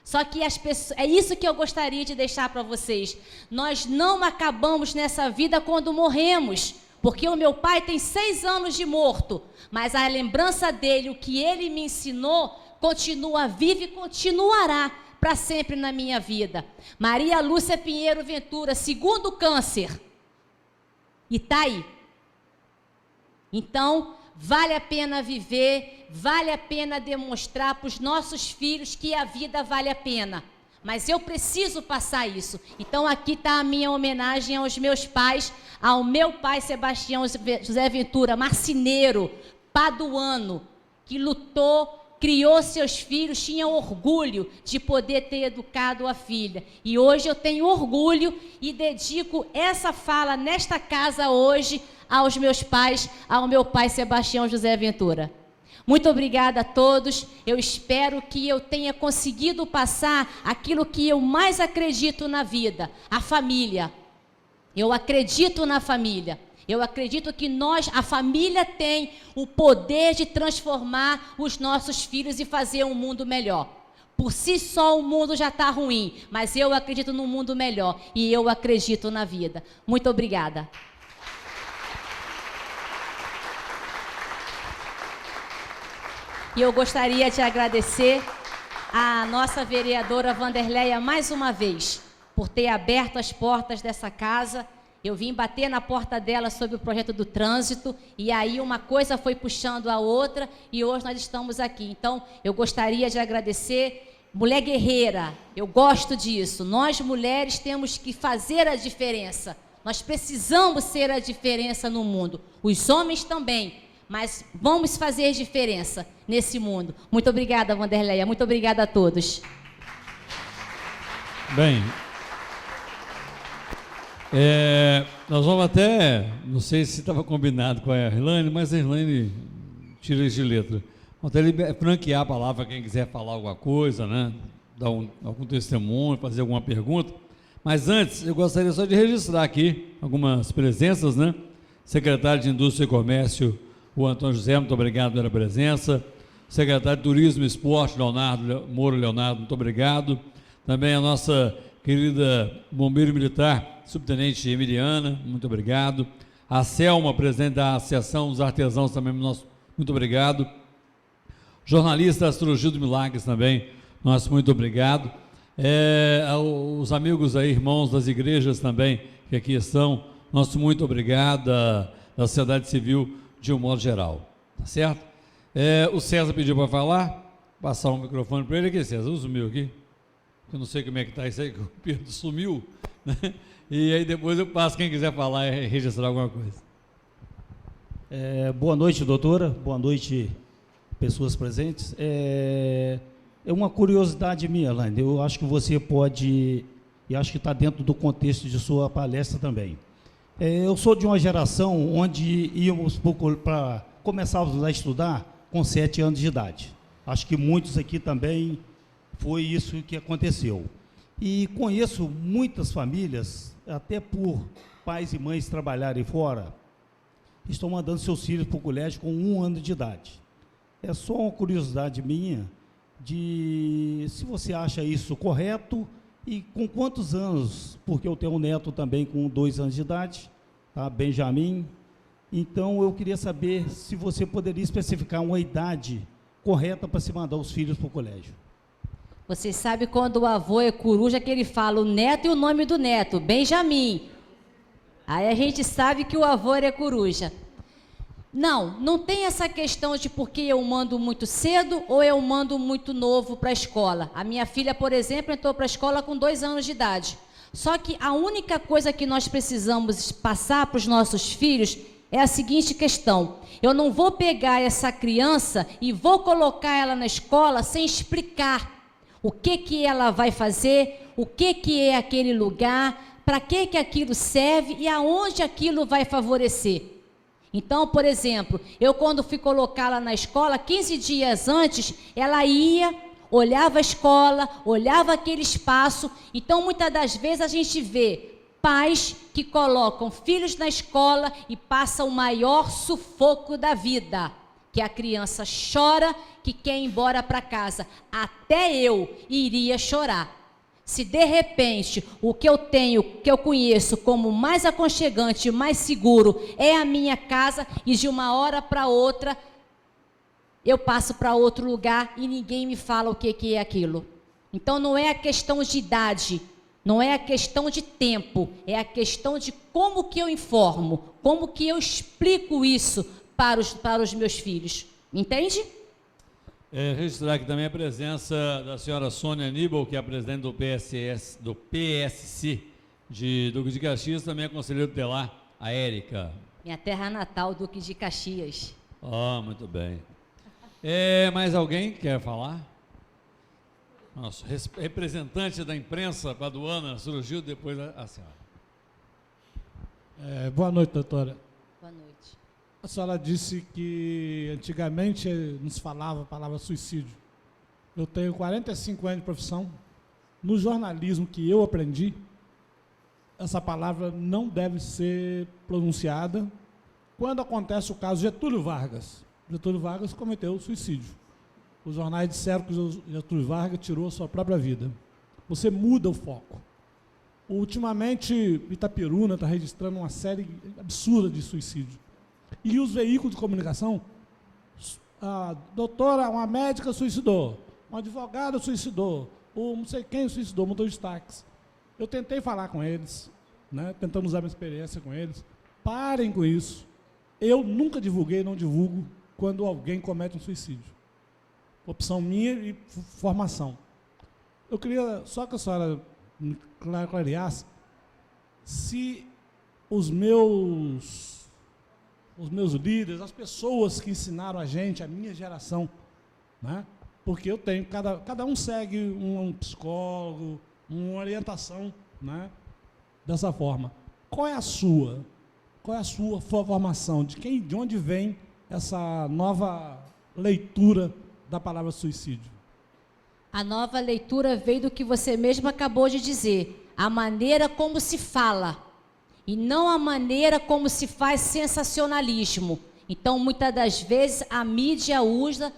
Só que as pessoas, é isso que eu gostaria de deixar para vocês. Nós não acabamos nessa vida quando morremos, porque o meu pai tem 6 anos de morto, mas a lembrança dele, o que ele me ensinou, continua vivo e continuará para sempre na minha vida. Maria Lúcia Pinheiro Ventura, 2º câncer. E está aí. Então, vale a pena viver, vale a pena demonstrar para os nossos filhos que a vida vale a pena. Mas eu preciso passar isso. Então, aqui está a minha homenagem aos meus pais, ao meu pai Sebastião José Ventura, marceneiro, paduano, que lutou, criou seus filhos, tinha orgulho de poder ter educado a filha. E hoje eu tenho orgulho e dedico essa fala nesta casa hoje aos meus pais, ao meu pai Sebastião José Ventura. Muito obrigada a todos. Eu espero que eu tenha conseguido passar aquilo que eu mais acredito na vida, a família. Eu acredito na família. Eu acredito que a família tem o poder de transformar os nossos filhos e fazer um mundo melhor. Por si só o mundo já está ruim, mas eu acredito num mundo melhor e eu acredito na vida. Muito obrigada. E eu gostaria de agradecer à nossa vereadora Wanderleia mais uma vez, por ter aberto as portas dessa casa. Eu vim bater na porta dela sobre o projeto do trânsito, e aí uma coisa foi puxando a outra, e hoje nós estamos aqui. Então, eu gostaria de agradecer, mulher guerreira, eu gosto disso. Nós, mulheres, temos que fazer a diferença. Nós precisamos ser a diferença no mundo. Os homens também, mas vamos fazer diferença nesse mundo. Muito obrigada, Wanderleia. Muito obrigada a todos. Bem, nós vamos até, não sei se estava combinado com a Irlane, mas a Irlane tira isso de letra. Vamos até franquear a palavra para quem quiser falar alguma coisa, né? Dar algum testemunho, fazer alguma pergunta. Mas antes, eu gostaria só de registrar aqui algumas presenças, né? Secretário de Indústria e Comércio, o Antônio José, muito obrigado pela presença. Secretário de Turismo e Esporte, Moro Leonardo, muito obrigado. Também a nossa querida bombeiro militar, subtenente Emiliana, muito obrigado. A Selma, presidente da Associação dos Artesãos, também, muito obrigado. Jornalista Astrogildo Milagres também, nosso muito obrigado. Os amigos aí, irmãos das igrejas também, que aqui estão, nosso muito obrigado, da sociedade civil de um modo geral, tá certo? O César pediu para falar, passar o microfone para ele aqui, César, usa o meu aqui, eu não sei como é que está isso aí, que o Pedro sumiu, né? E aí depois eu passo, quem quiser falar e registrar alguma coisa. Boa noite, doutora, boa noite, pessoas presentes. É uma curiosidade minha, Elaine, eu acho que você pode, e acho que está dentro do contexto de sua palestra também. Eu sou de uma geração onde começávamos a estudar com 7 anos de idade. Acho que muitos aqui também foi isso que aconteceu. E conheço muitas famílias, até por pais e mães trabalharem fora, estão mandando seus filhos para o colégio com 1 ano de idade. É só uma curiosidade minha, de se você acha isso correto e com quantos anos, porque eu tenho um neto também com 2 anos de idade, tá? Benjamin. Então, eu queria saber se você poderia especificar uma idade correta para se mandar os filhos para o colégio. Você sabe quando o avô é coruja, que ele fala o neto e o nome do neto, Benjamin. Aí a gente sabe que o avô é coruja. Não tem essa questão de porque eu mando muito cedo ou eu mando muito novo para a escola. A minha filha, por exemplo, entrou para a escola com 2 anos de idade. Só que a única coisa que nós precisamos passar para os nossos filhos é a seguinte questão: eu não vou pegar essa criança e vou colocar ela na escola sem explicar o que ela vai fazer, o que é aquele lugar, para que aquilo serve e aonde aquilo vai favorecer. Então, por exemplo, eu quando fui colocá-la na escola, 15 dias antes, ela ia, olhava a escola, olhava aquele espaço. Então, muitas das vezes a gente vê pais que colocam filhos na escola e passam o maior sufoco da vida, que a criança chora, que quer ir embora para casa. Até eu iria chorar. Se de repente o que eu tenho, que eu conheço como mais aconchegante, mais seguro, é a minha casa, e de uma hora para outra eu passo para outro lugar e ninguém me fala o que é aquilo. Então não é a questão de idade, não é a questão de tempo, é a questão de como que eu informo, como que eu explico isso para os meus filhos. Entende? Registrar aqui também a presença da senhora Sônia Aníbal, que é a presidente do PSC de Duque de Caxias, também é conselheiro tutelar, a Érica. Minha terra natal, Duque de Caxias. Muito bem. Mais alguém quer falar? Nosso representante da imprensa paduana surgiu depois a senhora. Boa noite, doutora. Boa noite. A senhora disse que antigamente nos falava a palavra suicídio. Eu tenho 45 anos de profissão. No jornalismo que eu aprendi, essa palavra não deve ser pronunciada quando acontece o caso Getúlio Vargas. Getúlio Vargas cometeu suicídio. Os jornais disseram que Getúlio Vargas tirou a sua própria vida. Você muda o foco. Ultimamente, Itaperuna está registrando uma série absurda de suicídio. E os veículos de comunicação, a doutora, uma médica suicidou, um advogado suicidou, ou não sei quem suicidou, mudou de táxi. Eu tentei falar com eles, né, tentando usar minha experiência com eles. Parem com isso. Eu nunca divulguei, não divulgo, quando alguém comete um suicídio. Opção minha e formação. Eu queria só que a senhora me clareasse se os meus líderes, as pessoas que ensinaram a gente, a minha geração, né? Porque eu tenho, cada um segue um psicólogo, uma orientação, né? Dessa forma. Qual é a sua formação? De onde vem essa nova leitura da palavra suicídio? A nova leitura veio do que você mesmo acabou de dizer, a maneira como se fala. E não a maneira como se faz sensacionalismo. Então, muitas das vezes, a mídia usa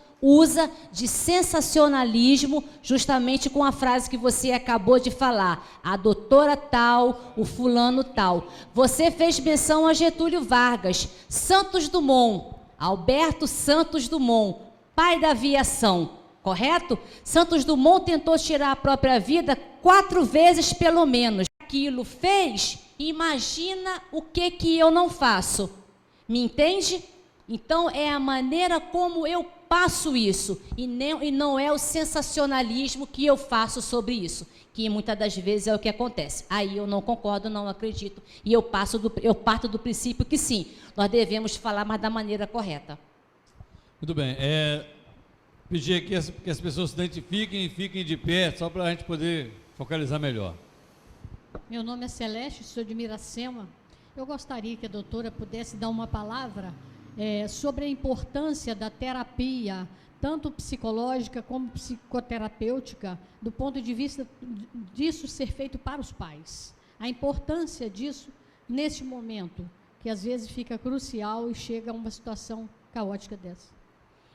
de sensacionalismo justamente com a frase que você acabou de falar. A doutora tal, o fulano tal. Você fez menção a Getúlio Vargas, Santos Dumont, Alberto Santos Dumont, pai da aviação, correto? Santos Dumont tentou tirar a própria vida 4 vezes pelo menos. Aquilo fez... Imagina o que eu não faço. Me entende? Então, é a maneira como eu passo isso. E não é o sensacionalismo que eu faço sobre isso. Que muitas das vezes é o que acontece. Aí eu não concordo, não acredito. E eu parto do princípio que sim, nós devemos falar, mas da maneira correta. Muito bem. Pedir aqui que as pessoas se identifiquem e fiquem de pé, só para a gente poder focalizar melhor. Meu nome é Celeste, sou de Miracema. Eu gostaria que a doutora pudesse dar uma palavra sobre a importância da terapia, tanto psicológica como psicoterapêutica, do ponto de vista disso ser feito para os pais. A importância disso neste momento, que às vezes fica crucial e chega a uma situação caótica dessa.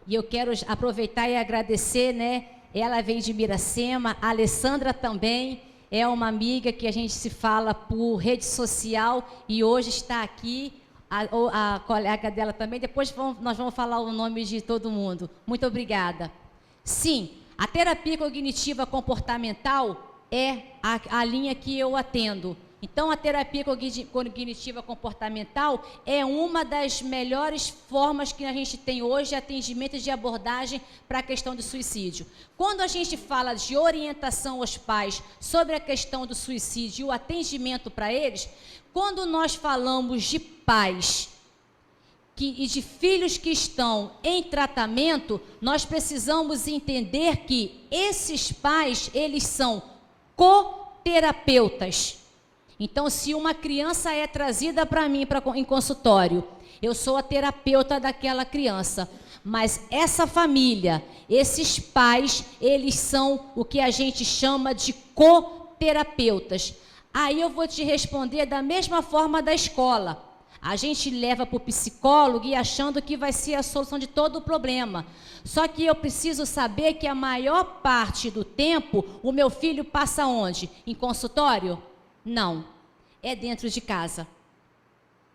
E eu quero aproveitar e agradecer, né? Ela vem de Miracema, a Alessandra também. É uma amiga que a gente se fala por rede social e hoje está aqui, a colega dela também. Depois nós vamos falar o nome de todo mundo. Muito obrigada. Sim, a terapia cognitiva comportamental é a linha que eu atendo. Então, a terapia cognitiva comportamental é uma das melhores formas que a gente tem hoje de atendimento e de abordagem para a questão do suicídio. Quando a gente fala de orientação aos pais sobre a questão do suicídio e o atendimento para eles, quando nós falamos de pais e de filhos que estão em tratamento, nós precisamos entender que esses pais, eles são coterapeutas. Então, se uma criança é trazida para mim em consultório, eu sou a terapeuta daquela criança. Mas essa família, esses pais, eles são o que a gente chama de coterapeutas. Aí eu vou te responder da mesma forma da escola. A gente leva para o psicólogo e achando que vai ser a solução de todo o problema. Só que eu preciso saber que a maior parte do tempo, o meu filho passa onde? Em consultório? Não. É dentro de casa.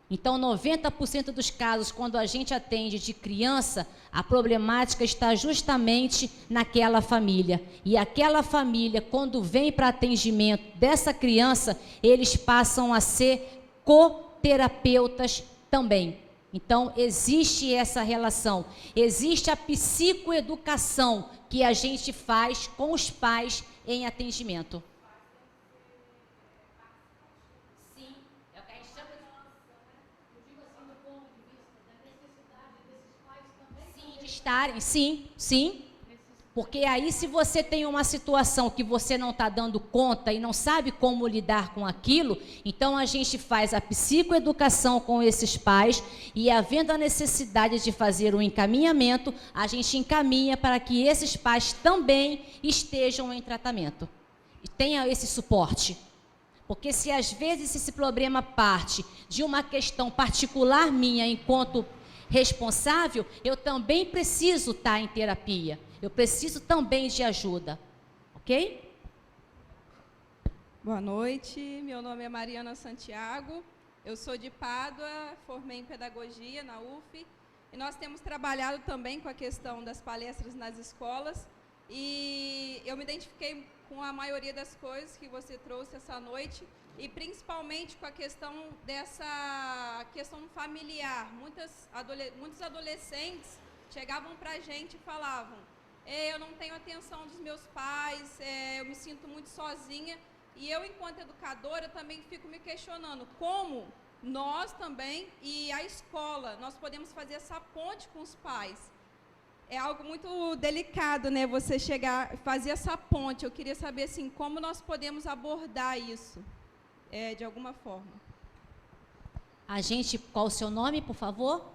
Então, 90% dos casos, quando a gente atende de criança, a problemática está justamente naquela família. E aquela família, quando vem para atendimento dessa criança, eles passam a ser coterapeutas também. Então, existe essa relação. Existe a psicoeducação que a gente faz com os pais em atendimento. Sim, porque aí se você tem uma situação que você não está dando conta e não sabe como lidar com aquilo, então a gente faz a psicoeducação com esses pais e, havendo a necessidade de fazer um encaminhamento, a gente encaminha para que esses pais também estejam em tratamento e tenha esse suporte. Porque se às vezes esse problema parte de uma questão particular minha enquanto responsável, eu também preciso estar em terapia. Eu preciso também de ajuda. Ok? Boa noite, meu nome é Mariana Santiago, eu sou de Pádua, formei em pedagogia na UF, e nós temos trabalhado também com a questão das palestras nas escolas, e eu me identifiquei com a maioria das coisas que você trouxe essa noite, e principalmente com a questão dessa questão familiar. Muitos adolescentes chegavam para a gente e falavam: eu não tenho atenção dos meus pais, eu me sinto muito sozinha. E eu, enquanto educadora, também fico me questionando como nós também e a escola, nós podemos fazer essa ponte com os pais. É algo muito delicado, né? Você chegar, fazer essa ponte. Eu queria saber, assim, como nós podemos abordar isso, de alguma forma. Qual o seu nome, por favor?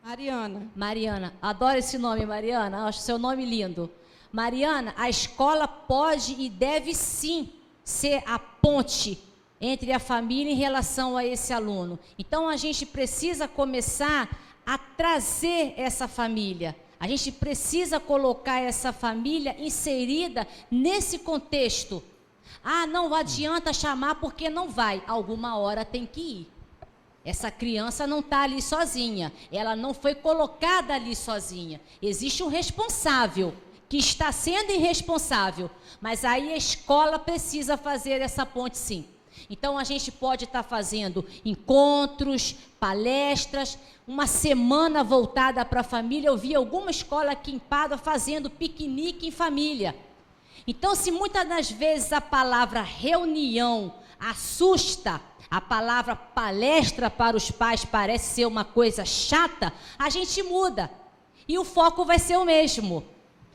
Mariana. Mariana, adoro esse nome, Mariana, acho seu nome lindo. Mariana, a escola pode e deve sim ser a ponte entre a família em relação a esse aluno. Então, a gente precisa começar a trazer essa família. A gente precisa colocar essa família inserida nesse contexto. Não adianta chamar porque não vai. Alguma hora tem que ir. Essa criança não está ali sozinha. Ela não foi colocada ali sozinha. Existe um responsável que está sendo irresponsável. Mas aí a escola precisa fazer essa ponte, sim. Então, a gente pode estar fazendo encontros, palestras, uma semana voltada para a família. Eu vi alguma escola aqui em Pádua fazendo piquenique em família. Então, se muitas das vezes a palavra reunião assusta, a palavra palestra para os pais parece ser uma coisa chata, a gente muda. E o foco vai ser o mesmo.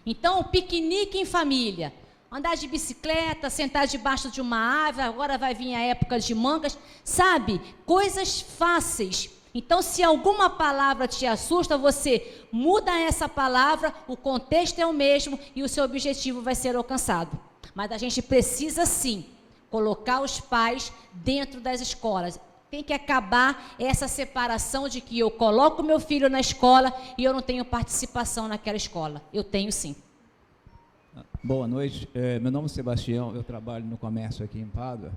Então, o piquenique em família. Andar de bicicleta, sentar debaixo de uma árvore, agora vai vir a época de mangas, sabe? Coisas fáceis. Então, se alguma palavra te assusta, você muda essa palavra, o contexto é o mesmo e o seu objetivo vai ser alcançado. Mas a gente precisa, sim, colocar os pais dentro das escolas. Tem que acabar essa separação de que eu coloco meu filho na escola e eu não tenho participação naquela escola. Eu tenho, sim. Boa noite, meu nome é Sebastião, eu trabalho no comércio aqui em Pádua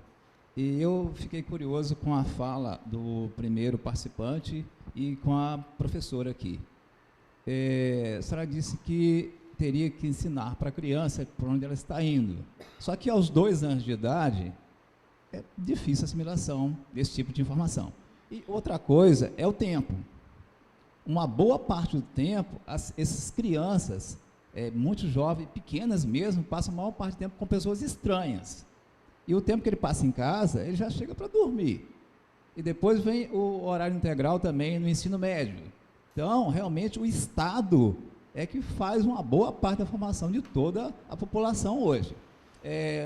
e eu fiquei curioso com a fala do primeiro participante e com a professora aqui. A senhora disse que teria que ensinar para a criança por onde ela está indo, só que aos 2 anos de idade é difícil a assimilação desse tipo de informação. E outra coisa é o tempo. Uma boa parte do tempo, essas crianças muito jovens, pequenas mesmo, passam a maior parte do tempo com pessoas estranhas. E o tempo que ele passa em casa, ele já chega para dormir. E depois vem o horário integral também no ensino médio. Então, realmente, o Estado é que faz uma boa parte da formação de toda a população hoje.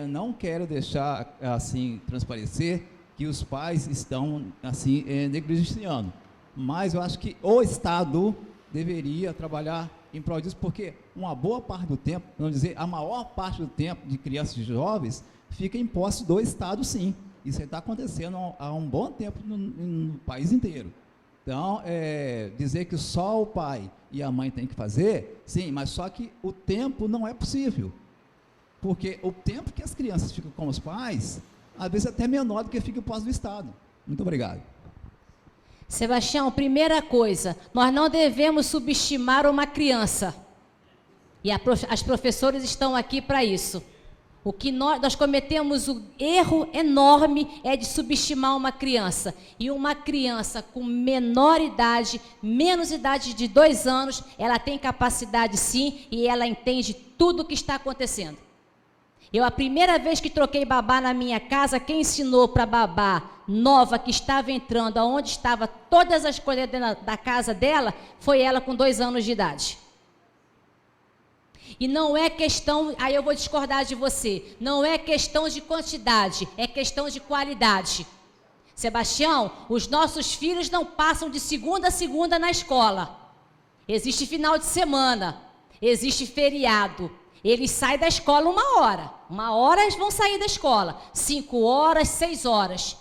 não quero deixar, assim, transparecer que os pais estão, assim, negligenciando. Mas eu acho que o Estado deveria trabalhar em prol disso, porque uma boa parte do tempo, vamos dizer, a maior parte do tempo de crianças e jovens fica em posse do Estado, sim. Isso está acontecendo há um bom tempo no país inteiro. Então, dizer que só o pai e a mãe têm que fazer, sim, mas só que o tempo não é possível. Porque o tempo que as crianças ficam com os pais, às vezes é até menor do que fica em posse do Estado. Muito obrigado. Sebastião, primeira coisa, nós não devemos subestimar uma criança. E as professoras estão aqui para isso. O que nós cometemos o erro enorme é de subestimar uma criança. E uma criança com menor idade, menos idade de 2 anos, ela tem capacidade sim e ela entende tudo o que está acontecendo. A primeira vez que troquei babá na minha casa, quem ensinou para babá nova que estava entrando, aonde estava todas as coisas da casa dela, foi ela com 2 anos de idade. E não é questão, aí eu vou discordar de você, não é questão de quantidade, é questão de qualidade. Sebastião, os nossos filhos não passam de segunda a segunda na escola. Existe final de semana, existe feriado. Eles saem da escola 1 hora. 1 hora eles vão sair da escola. 5 horas, 6 horas.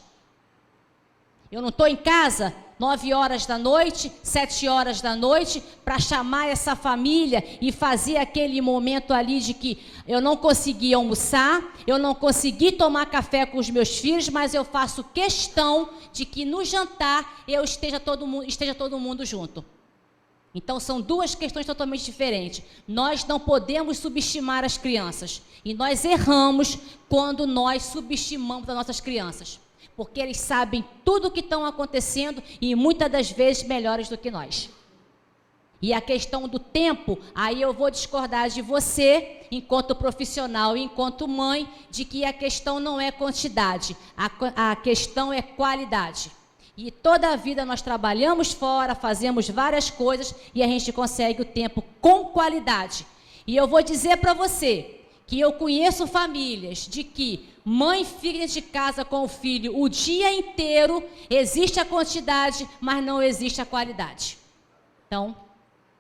Eu não estou em casa 9 horas da noite, 7 horas da noite, para chamar essa família e fazer aquele momento ali de que eu não consegui almoçar, eu não consegui tomar café com os meus filhos, mas eu faço questão de que no jantar esteja todo mundo junto. Então, são 2 questões totalmente diferentes. Nós não podemos subestimar as crianças. E nós erramos quando nós subestimamos as nossas crianças. Porque eles sabem tudo o que está acontecendo e muitas das vezes melhores do que nós. E a questão do tempo, aí eu vou discordar de você, enquanto profissional e enquanto mãe, de que a questão não é quantidade, a questão é qualidade. E toda a vida nós trabalhamos fora, fazemos várias coisas e a gente consegue o tempo com qualidade. E eu vou dizer para você que eu conheço famílias de que mãe fica dentro de casa com o filho o dia inteiro, existe a quantidade, mas não existe a qualidade. Então,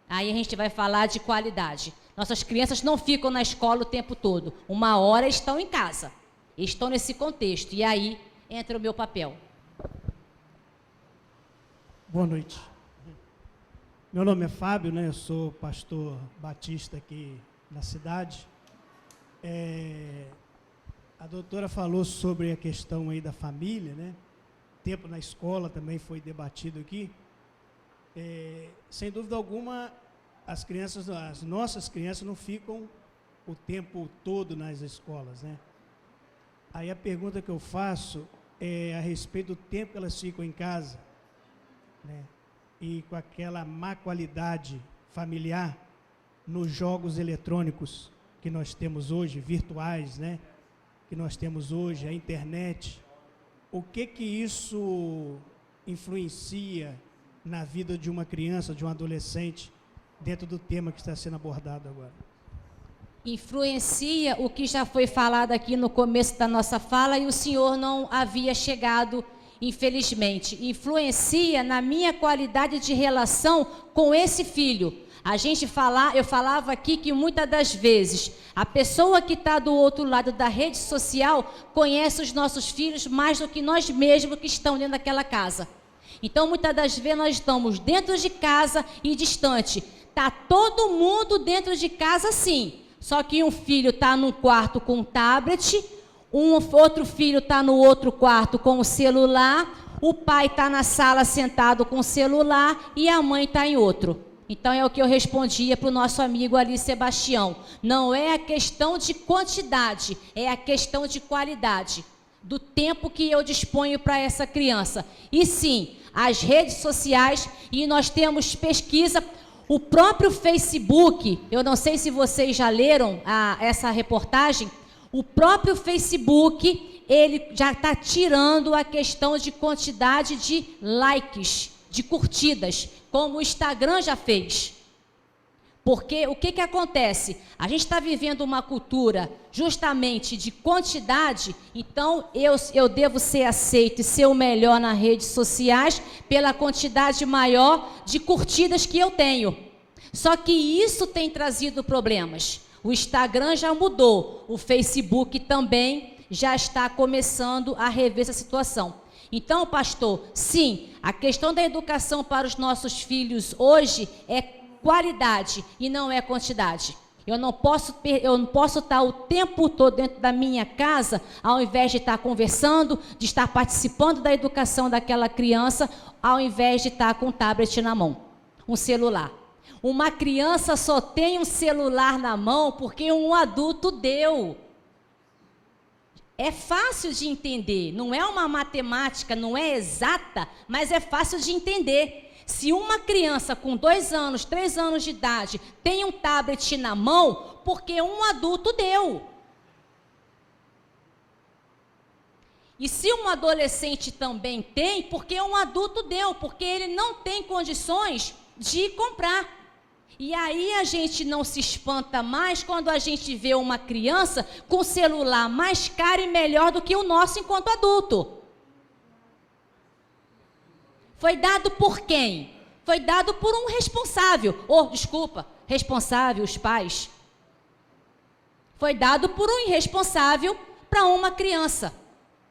aí a gente vai falar de qualidade. Nossas crianças não ficam na escola o tempo todo. 1 hora estão em casa. Estão nesse contexto. E aí entra o meu papel. Boa noite. Meu nome é Fábio, né? Eu sou pastor batista aqui na cidade. A doutora falou sobre a questão aí da família, né? Tempo na escola também foi debatido aqui. Sem dúvida alguma, as nossas crianças não ficam o tempo todo nas escolas, né? Aí a pergunta que eu faço é a respeito do tempo que elas ficam em casa, né? E com aquela má qualidade familiar nos jogos eletrônicos que nós temos hoje, virtuais, né? Que nós temos hoje, a internet. O que isso influencia na vida de uma criança, de um adolescente, dentro do tema que está sendo abordado agora? Influencia o que já foi falado aqui no começo da nossa fala e o senhor não havia chegado, infelizmente. Influencia na minha qualidade de relação com esse filho. Eu falava aqui que muitas das vezes a pessoa que está do outro lado da rede social conhece os nossos filhos mais do que nós mesmos que estão dentro daquela casa. Então, muitas das vezes nós estamos dentro de casa e distante. Está todo mundo dentro de casa, sim. Só que um filho está num quarto com um tablet, outro filho está no outro quarto com o celular, o pai está na sala sentado com o celular e a mãe está em outro. Então, é o que eu respondia para o nosso amigo ali, Sebastião. Não é a questão de quantidade, é a questão de qualidade, do tempo que eu disponho para essa criança. E sim, as redes sociais, e nós temos pesquisa, o próprio Facebook, eu não sei se vocês já leram essa reportagem, o próprio Facebook, ele já está tirando a questão de quantidade de likes, de curtidas, como o Instagram já fez. Porque o que acontece? A gente está vivendo uma cultura justamente de quantidade, então eu devo ser aceito e ser o melhor nas redes sociais pela quantidade maior de curtidas que eu tenho. Só que isso tem trazido problemas. O Instagram já mudou, o Facebook também já está começando a rever essa situação. Então, pastor, sim, a questão da educação para os nossos filhos hoje é qualidade e não é quantidade. Eu não posso estar o tempo todo dentro da minha casa, ao invés de estar conversando, de estar participando da educação daquela criança, ao invés de estar com um tablet na mão, um celular. Uma criança só tem um celular na mão porque um adulto deu. É fácil de entender, não é uma matemática, não é exata, mas é fácil de entender. Se uma criança com 2 anos, 3 anos de idade tem um tablet na mão, porque um adulto deu. E se um adolescente também tem, porque um adulto deu, porque ele não tem condições de comprar. E aí a gente não se espanta mais quando a gente vê uma criança com celular mais caro e melhor do que o nosso enquanto adulto. Foi dado por quem? Foi dado por um responsável. Responsável, os pais. Foi dado por um irresponsável para uma criança.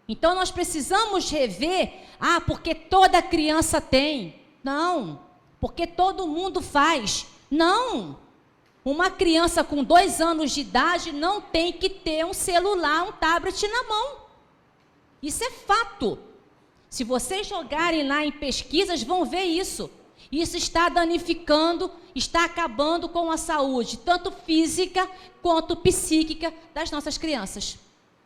Então nós precisamos rever, porque toda criança tem. Não, porque todo mundo faz. Não, uma criança com 2 anos de idade não tem que ter um celular, um tablet na mão. Isso é fato. Se vocês jogarem lá em pesquisas, vão ver isso. Isso está danificando, está acabando com a saúde, tanto física quanto psíquica das nossas crianças.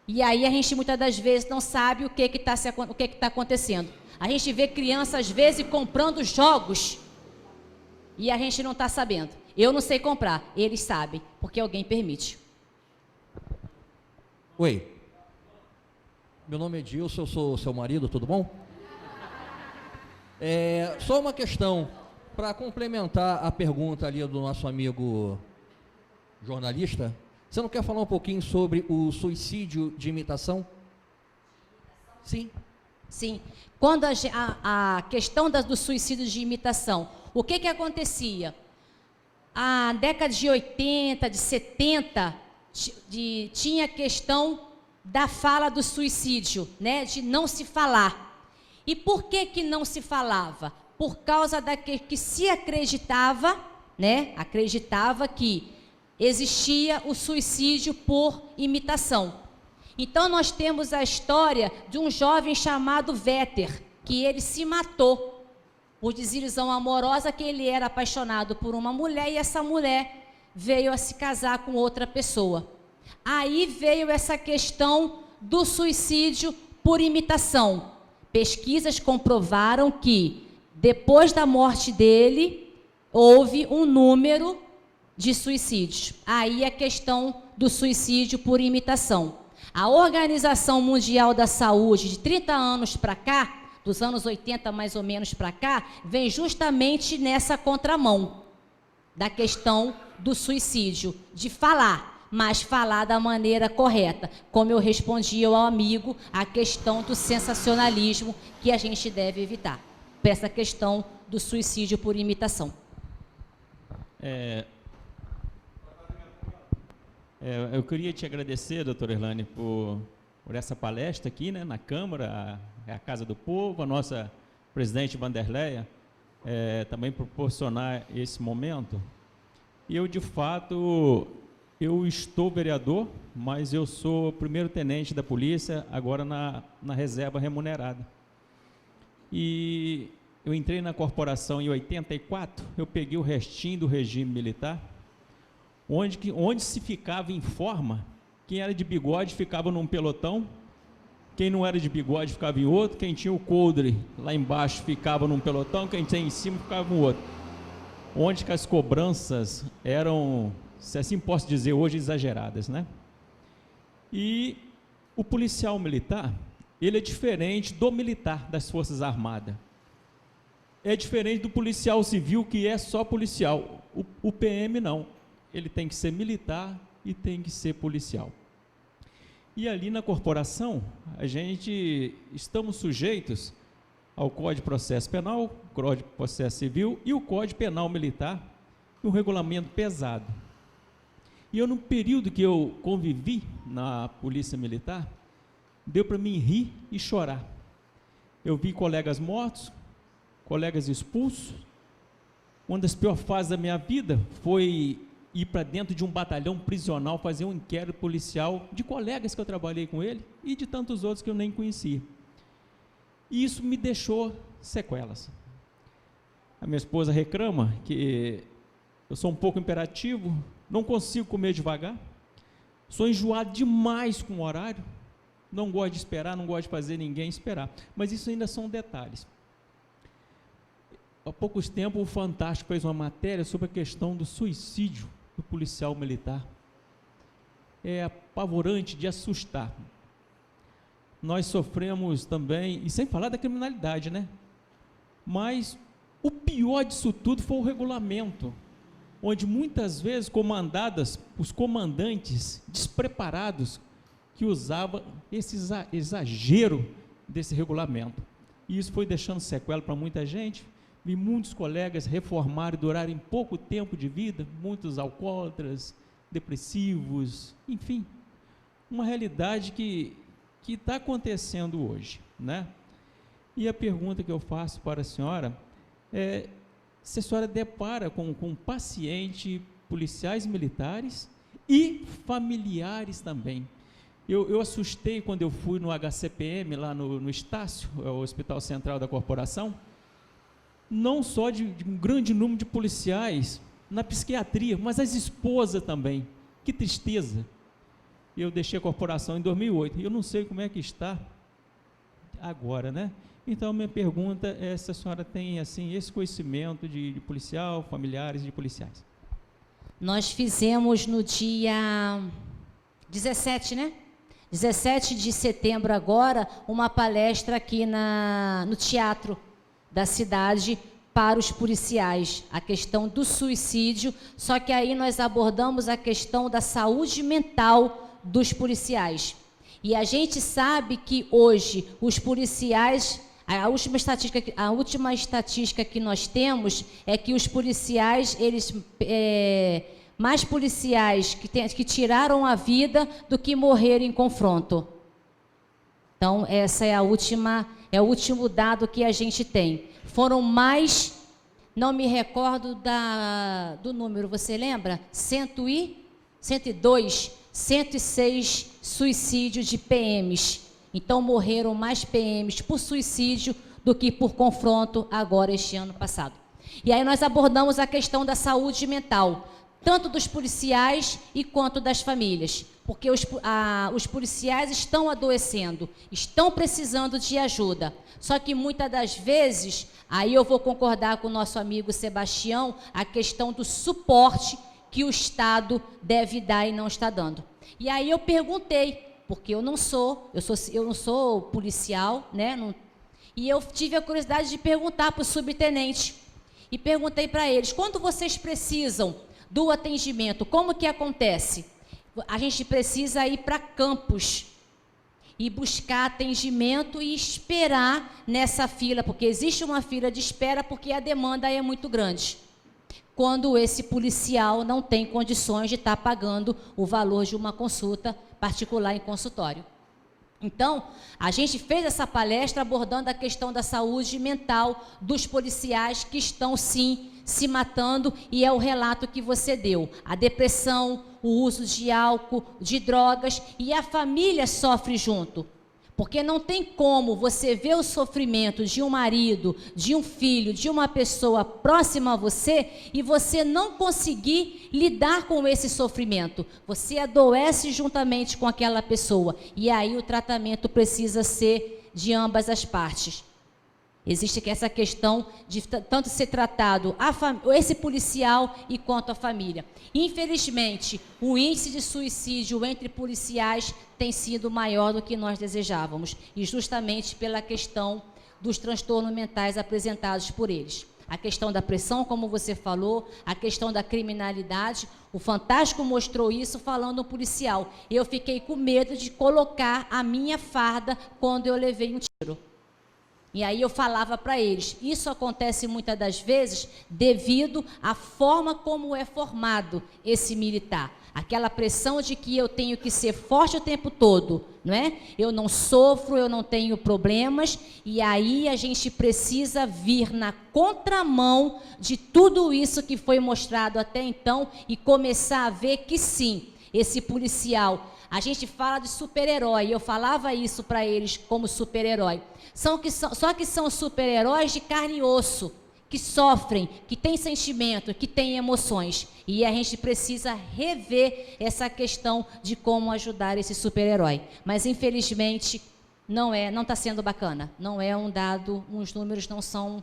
E aí a gente muitas das vezes não sabe o que está acontecendo. A gente vê crianças às vezes comprando jogos e a gente não está sabendo. Eu não sei comprar, eles sabem, porque alguém permite. Oi. Meu nome é Dilson, eu sou seu marido, tudo bom? Só uma questão, para complementar a pergunta ali do nosso amigo jornalista, você não quer falar um pouquinho sobre o suicídio de imitação? Sim. Sim. Quando a questão do suicídio de imitação, o que acontecia? A década de 80, de 70, tinha a questão da fala do suicídio, né? De não se falar. E por que não se falava? Por causa que se acreditava, né? Acreditava que existia o suicídio por imitação. Então nós temos a história de um jovem chamado Véter, que ele se matou por desilusão amorosa, que ele era apaixonado por uma mulher e essa mulher veio a se casar com outra pessoa. Aí veio essa questão do suicídio por imitação. Pesquisas comprovaram que, depois da morte dele, houve um número de suicídios. Aí a questão do suicídio por imitação. A Organização Mundial da Saúde, de 30 anos para cá, dos anos 80 mais ou menos para cá, vem justamente nessa contramão da questão do suicídio, de falar, mas falar da maneira correta. Como eu respondi ao amigo, a questão do sensacionalismo que a gente deve evitar. Para essa questão do suicídio por imitação. Eu queria te agradecer, doutora Erlane, por essa palestra aqui, né, na Câmara, a Casa do Povo, a nossa presidente Vanderleia, também proporcionar esse momento. E eu, de fato, eu estou vereador, mas eu sou primeiro-tenente da polícia, agora na reserva remunerada. E eu entrei na corporação em 84, eu peguei o restinho do regime militar, onde se ficava em forma, quem era de bigode ficava num pelotão, quem não era de bigode ficava em outro, quem tinha o coldre lá embaixo ficava num pelotão, quem tinha em cima ficava em outro. Onde que as cobranças eram, se assim posso dizer hoje, exageradas, né? E o policial militar, ele é diferente do militar das Forças Armadas. É diferente do policial civil, que é só policial. O PM não, ele tem que ser militar e tem que ser policial. E ali na corporação, estamos sujeitos ao Código de Processo Penal, Código de Processo Civil e o Código Penal Militar, um regulamento pesado. E eu, no período que eu convivi na Polícia Militar, deu para mim rir e chorar. Eu vi colegas mortos, colegas expulsos. Uma das piores fases da minha vida foi ir para dentro de um batalhão prisional, fazer um inquérito policial de colegas que eu trabalhei com ele e de tantos outros que eu nem conhecia. E isso me deixou sequelas. A minha esposa reclama que eu sou um pouco imperativo, não consigo comer devagar, sou enjoado demais com o horário, não gosto de esperar, não gosto de fazer ninguém esperar. Mas isso ainda são detalhes. Há poucos tempos, o Fantástico fez uma matéria sobre a questão do suicídio do policial militar. É apavorante, de assustar. Nós sofremos também, e sem falar da criminalidade, né? Mas o pior disso tudo foi o regulamento, onde muitas vezes os comandantes despreparados que usavam esse exagero desse regulamento. E isso foi deixando sequela para muita gente. Vi muitos colegas reformarem e durarem pouco tempo de vida, muitos alcoólatras, depressivos, enfim, uma realidade que está acontecendo hoje, né? E a pergunta que eu faço para a senhora é se a senhora depara com paciente, policiais militares e familiares também. Eu assustei quando eu fui no HCPM, lá no Estácio, o Hospital Central da Corporação, não só de um grande número de policiais na psiquiatria, mas as esposas também. Que tristeza. Eu deixei a corporação em 2008, e eu não sei como é que está agora, né? Então, minha pergunta é se a senhora tem, assim, esse conhecimento de policial, familiares de policiais. Nós fizemos no dia 17, né? 17 de setembro agora, uma palestra aqui no teatro da cidade para os policiais, a questão do suicídio, só que aí nós abordamos a questão da saúde mental dos policiais. E a gente sabe que hoje os policiais, a última estatística que nós temos é que os policiais, mais policiais que tiraram a vida do que morreram em confronto. Então, essa é o último dado que a gente tem. Foram mais, não me recordo do número, você lembra? 102, 106 suicídios de PMs. Então, morreram mais PMs por suicídio do que por confronto agora este ano passado. E aí nós abordamos a questão da saúde mental, tanto dos policiais e quanto das famílias, porque os policiais estão adoecendo, estão precisando de ajuda. Só que muitas das vezes, aí eu vou concordar com o nosso amigo Sebastião, a questão do suporte que o Estado deve dar e não está dando. E aí eu perguntei, porque eu não sou policial, né? E eu tive a curiosidade de perguntar para o subtenente. E perguntei para eles, quando vocês precisam do atendimento, como que acontece? A gente precisa ir para campos e buscar atendimento e esperar nessa fila, porque existe uma fila de espera porque a demanda é muito grande. Quando esse policial não tem condições de estar pagando o valor de uma consulta particular em consultório. Então, a gente fez essa palestra abordando a questão da saúde mental dos policiais que estão, sim, se matando, e é o relato que você deu. A depressão, o uso de álcool, de drogas, e a família sofre junto. Porque não tem como você ver o sofrimento de um marido, de um filho, de uma pessoa próxima a você e você não conseguir lidar com esse sofrimento. Você adoece juntamente com aquela pessoa e aí o tratamento precisa ser de ambas as partes. Existe essa questão de tanto ser tratado esse policial e quanto a família. Infelizmente, o índice de suicídio entre policiais tem sido maior do que nós desejávamos, e justamente pela questão dos transtornos mentais apresentados por eles. A questão da pressão, como você falou, a questão da criminalidade. O Fantástico mostrou isso falando no policial. Eu fiquei com medo de colocar a minha farda quando eu levei um tiro. E aí eu falava para eles, isso acontece muitas das vezes devido à forma como é formado esse militar. Aquela pressão de que eu tenho que ser forte o tempo todo, não é? Eu não sofro, eu não tenho problemas, e aí a gente precisa vir na contramão de tudo isso que foi mostrado até então e começar a ver que sim, esse policial, a gente fala de super-herói, eu falava isso para eles como super-herói. Só que são super-heróis de carne e osso, que sofrem, que têm sentimento, que têm emoções. E a gente precisa rever essa questão de como ajudar esse super-herói. Mas, infelizmente, não está sendo bacana. Não é um dado, os números não são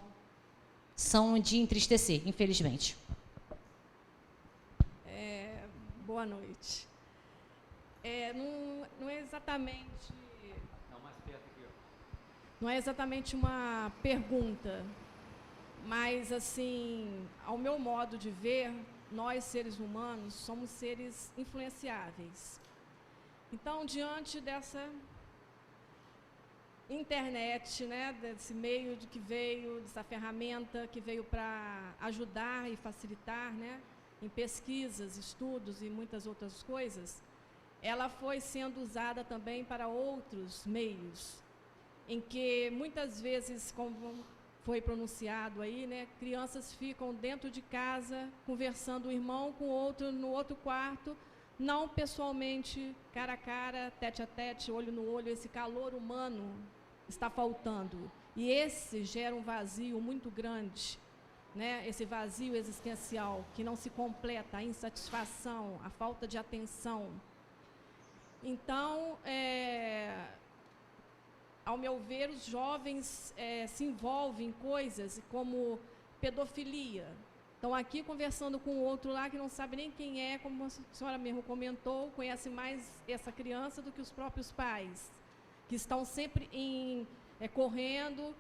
de entristecer, infelizmente. Boa noite. Não é exatamente... Não é exatamente uma pergunta, mas, assim, ao meu modo de ver, nós, seres humanos, somos seres influenciáveis. Então, diante dessa internet, né, desse meio que veio, dessa ferramenta que veio para ajudar e facilitar, né, em pesquisas, estudos e muitas outras coisas, ela foi sendo usada também para outros meios, em que muitas vezes, como foi pronunciado aí, né, crianças ficam dentro de casa, conversando um irmão com o outro no outro quarto, não pessoalmente, cara a cara, tete a tete, olho no olho, esse calor humano está faltando. E esse gera um vazio muito grande, né, esse vazio existencial, que não se completa, a insatisfação, a falta de atenção. Então, ao meu ver, os jovens se envolvem em coisas como pedofilia. Estão aqui conversando com o outro lá que não sabe nem quem é, como a senhora mesmo comentou, conhece mais essa criança do que os próprios pais, que estão sempre correndo,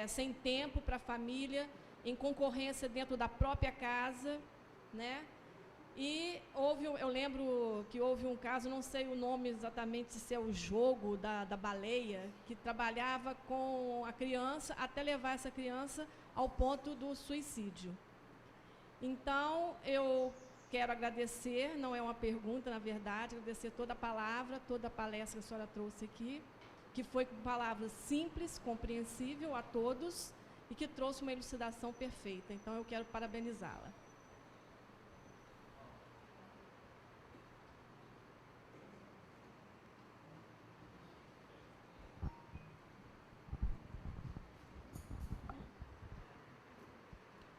sem tempo para a família, em concorrência dentro da própria casa, né? E eu lembro que houve um caso, não sei o nome exatamente, se é o jogo da baleia, que trabalhava com a criança até levar essa criança ao ponto do suicídio. Então, eu quero agradecer, não é uma pergunta, na verdade, agradecer toda a palavra, toda a palestra que a senhora trouxe aqui, que foi com palavras simples, compreensível a todos e que trouxe uma elucidação perfeita. Então, eu quero parabenizá-la.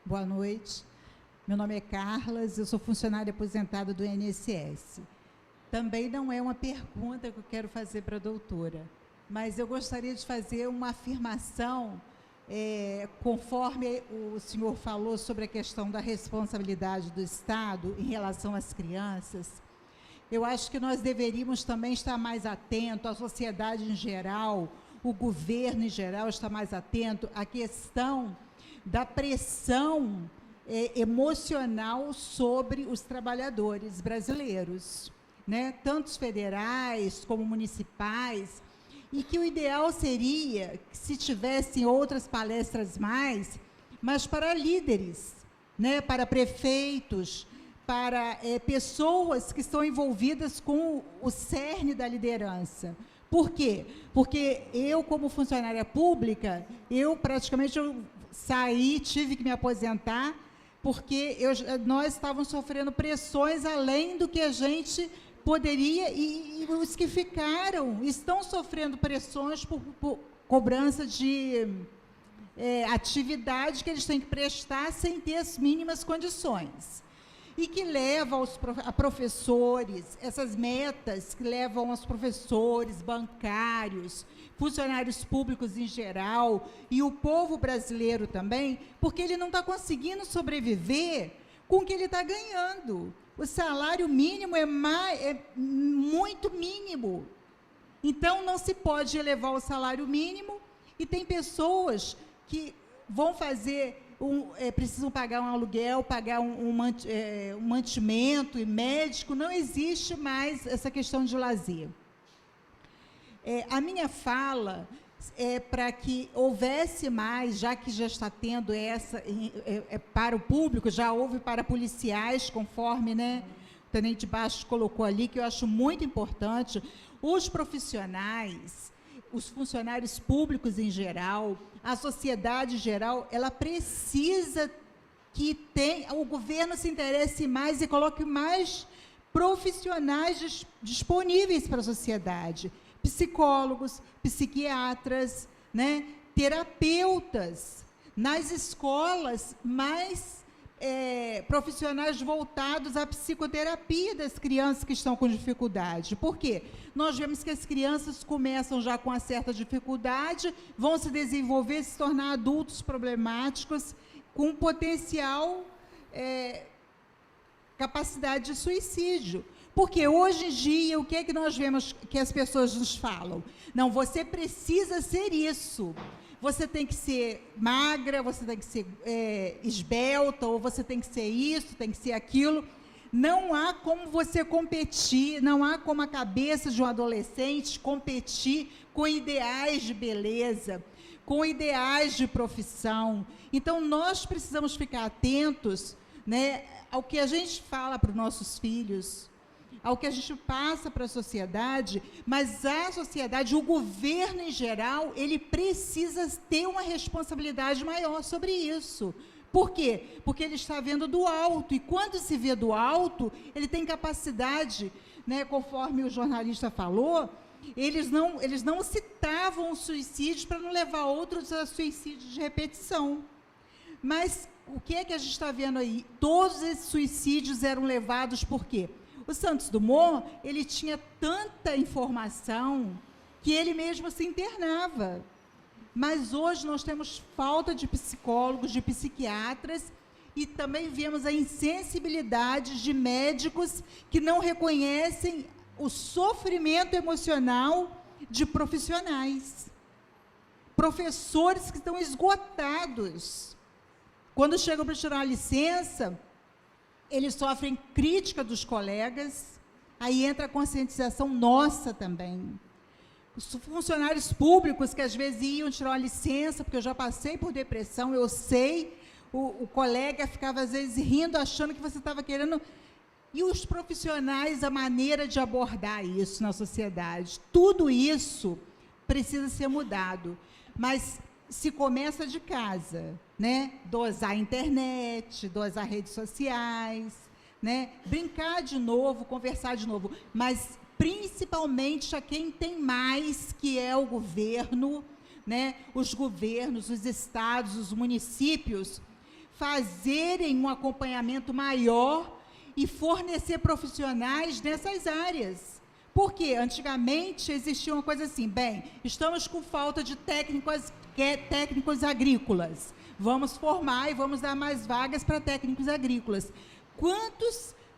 Boa noite. Meu nome é Carlas, eu sou funcionária aposentada do INSS. Também não é uma pergunta que eu quero fazer para a doutora, mas eu gostaria de fazer uma afirmação, conforme o senhor falou sobre a questão da responsabilidade do Estado em relação às crianças. Eu acho que nós deveríamos também estar mais atentos, a sociedade em geral, o governo em geral está mais atento à questão da pressão emocional sobre os trabalhadores brasileiros, né? Tanto os federais como municipais, e que o ideal seria que se tivessem outras palestras mas para líderes, né? Para prefeitos, para pessoas que estão envolvidas com o cerne da liderança. Por quê? Porque eu, como funcionária pública, praticamente saí, tive que me aposentar, porque nós estávamos sofrendo pressões além do que a gente poderia, e os que ficaram estão sofrendo pressões por cobrança de atividade que eles têm que prestar sem ter as mínimas condições. E que leva a professores, essas metas que levam aos professores, bancários, funcionários públicos em geral, e o povo brasileiro também, porque ele não está conseguindo sobreviver com o que ele está ganhando. O salário mínimo é muito mínimo. Então, não se pode elevar o salário mínimo, e tem pessoas que vão fazer precisam pagar um aluguel, pagar um mantimento e médico, não existe mais essa questão de lazer. A minha fala é para que houvesse mais, já que já está tendo essa, para o público, já houve para policiais, conforme, né, o Tenente Bastos colocou ali, que eu acho muito importante, os profissionais, os funcionários públicos em geral, a sociedade em geral, ela precisa que o governo se interesse mais e coloque mais profissionais disponíveis para a sociedade. Psicólogos, psiquiatras, né, terapeutas. Nas escolas, mais profissionais voltados à psicoterapia das crianças que estão com dificuldade. Por quê? Nós vemos que as crianças começam já com uma certa dificuldade, vão se desenvolver, se tornar adultos problemáticos, com potencial capacidade de suicídio. Porque hoje em dia, o que é que nós vemos que as pessoas nos falam? Não, você precisa ser isso. Você tem que ser magra, você tem que ser esbelta, ou você tem que ser isso, tem que ser aquilo. Não há como você competir, não há como a cabeça de um adolescente competir com ideais de beleza, com ideais de profissão. Então, nós precisamos ficar atentos, né, ao que a gente fala para os nossos filhos, ao que a gente passa para a sociedade, mas a sociedade, o governo em geral, ele precisa ter uma responsabilidade maior sobre isso. Por quê? Porque ele está vendo do alto, e quando se vê do alto, ele tem capacidade, né, conforme o jornalista falou, eles não citavam o suicídio para não levar outros a suicídio de repetição. Mas o que é que a gente está vendo aí? Todos esses suicídios eram levados por quê? O Santos Dumont, ele tinha tanta informação que ele mesmo se internava. Mas hoje nós temos falta de psicólogos, de psiquiatras, e também vemos a insensibilidade de médicos que não reconhecem o sofrimento emocional de profissionais. Professores que estão esgotados. Quando chegam para tirar a licença, eles sofrem crítica dos colegas, aí entra a conscientização nossa também. Os funcionários públicos que às vezes iam tirar uma licença, porque eu já passei por depressão, eu sei, o colega ficava às vezes rindo, achando que você estava querendo... E os profissionais, a maneira de abordar isso na sociedade, tudo isso precisa ser mudado, mas se começa de casa, né? Dosar a internet, dosar redes sociais, né? Brincar de novo, conversar de novo, mas principalmente a quem tem mais, que é o governo, né? Os governos, os estados, os municípios, fazerem um acompanhamento maior e fornecer profissionais nessas áreas. Porque antigamente existia uma coisa assim, bem, estamos com falta de técnicos agrícolas, vamos formar e vamos dar mais vagas para técnicos agrícolas.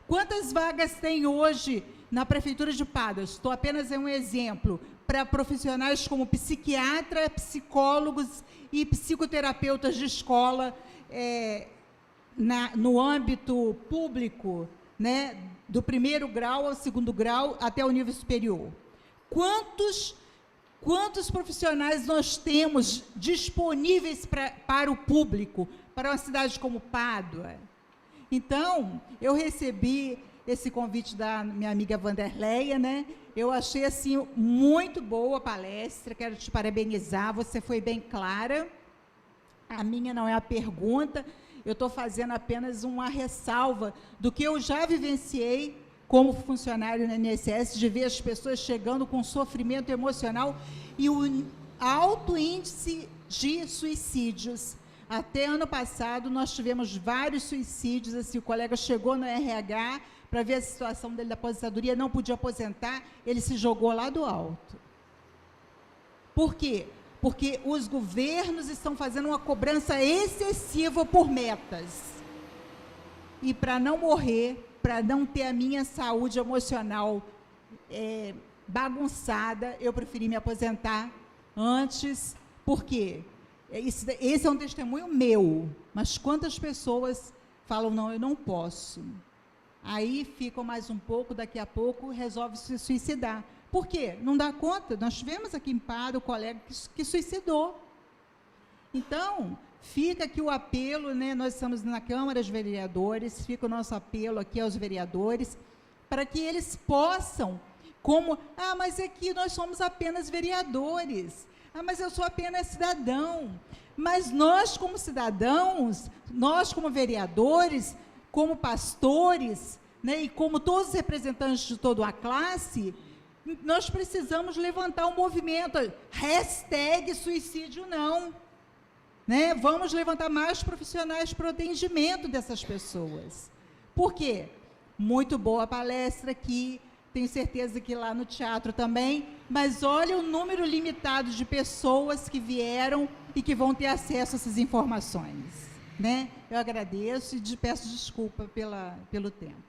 Quantas vagas tem hoje na Prefeitura de Pados? Estou apenas em um exemplo, para profissionais como psiquiatra, psicólogos e psicoterapeutas de escola, no âmbito público, né, do primeiro grau ao segundo grau até o nível superior. Quantos profissionais nós temos disponíveis para o público, para uma cidade como Pádua? Então, eu recebi esse convite da minha amiga Vanderleia, né? Eu achei, assim, muito boa a palestra, quero te parabenizar, você foi bem clara. A minha não é a pergunta, eu estou fazendo apenas uma ressalva do que eu já vivenciei como funcionário no INSS, de ver as pessoas chegando com sofrimento emocional e o alto índice de suicídios. Até ano passado, nós tivemos vários suicídios, assim, o colega chegou no RH para ver a situação dele da aposentadoria, não podia aposentar, ele se jogou lá do alto. Por quê? Porque os governos estão fazendo uma cobrança excessiva por metas. E para não morrer, para não ter a minha saúde emocional bagunçada, eu preferi me aposentar antes. Por quê? Esse é um testemunho meu, mas quantas pessoas falam, não, eu não posso. Aí ficam mais um pouco, daqui a pouco resolve se suicidar. Por quê? Não dá conta. Nós tivemos aqui em Padua o colega que suicidou. Então, fica aqui o apelo, né? Nós estamos na Câmara dos Vereadores, fica o nosso apelo aqui aos vereadores, para que eles possam, mas aqui nós somos apenas vereadores, mas eu sou apenas cidadão. Mas nós, como cidadãos, nós, como vereadores, como pastores, né, e como todos os representantes de toda a classe, nós precisamos levantar um movimento, #suicídio não. Né? Vamos levantar mais profissionais para o atendimento dessas pessoas. Por quê? Muito boa a palestra aqui, tenho certeza que lá no teatro também, mas olha o número limitado de pessoas que vieram e que vão ter acesso a essas informações. Né? Eu agradeço e peço desculpa pelo tempo.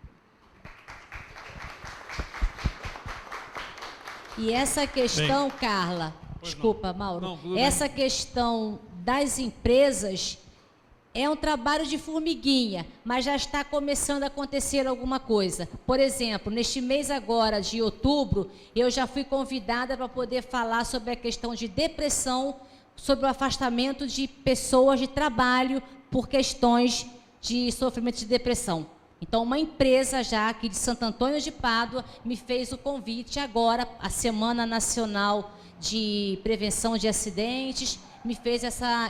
E essa questão, Carla, desculpa, Mauro, essa questão das empresas é um trabalho de formiguinha, mas já está começando a acontecer alguma coisa. Por exemplo, neste mês agora de outubro, eu já fui convidada para poder falar sobre a questão de depressão, sobre o afastamento de pessoas de trabalho por questões de sofrimento de depressão. Então, uma empresa já aqui de Santo Antônio de Pádua me fez o convite agora, a Semana Nacional de Prevenção de Acidentes, me fez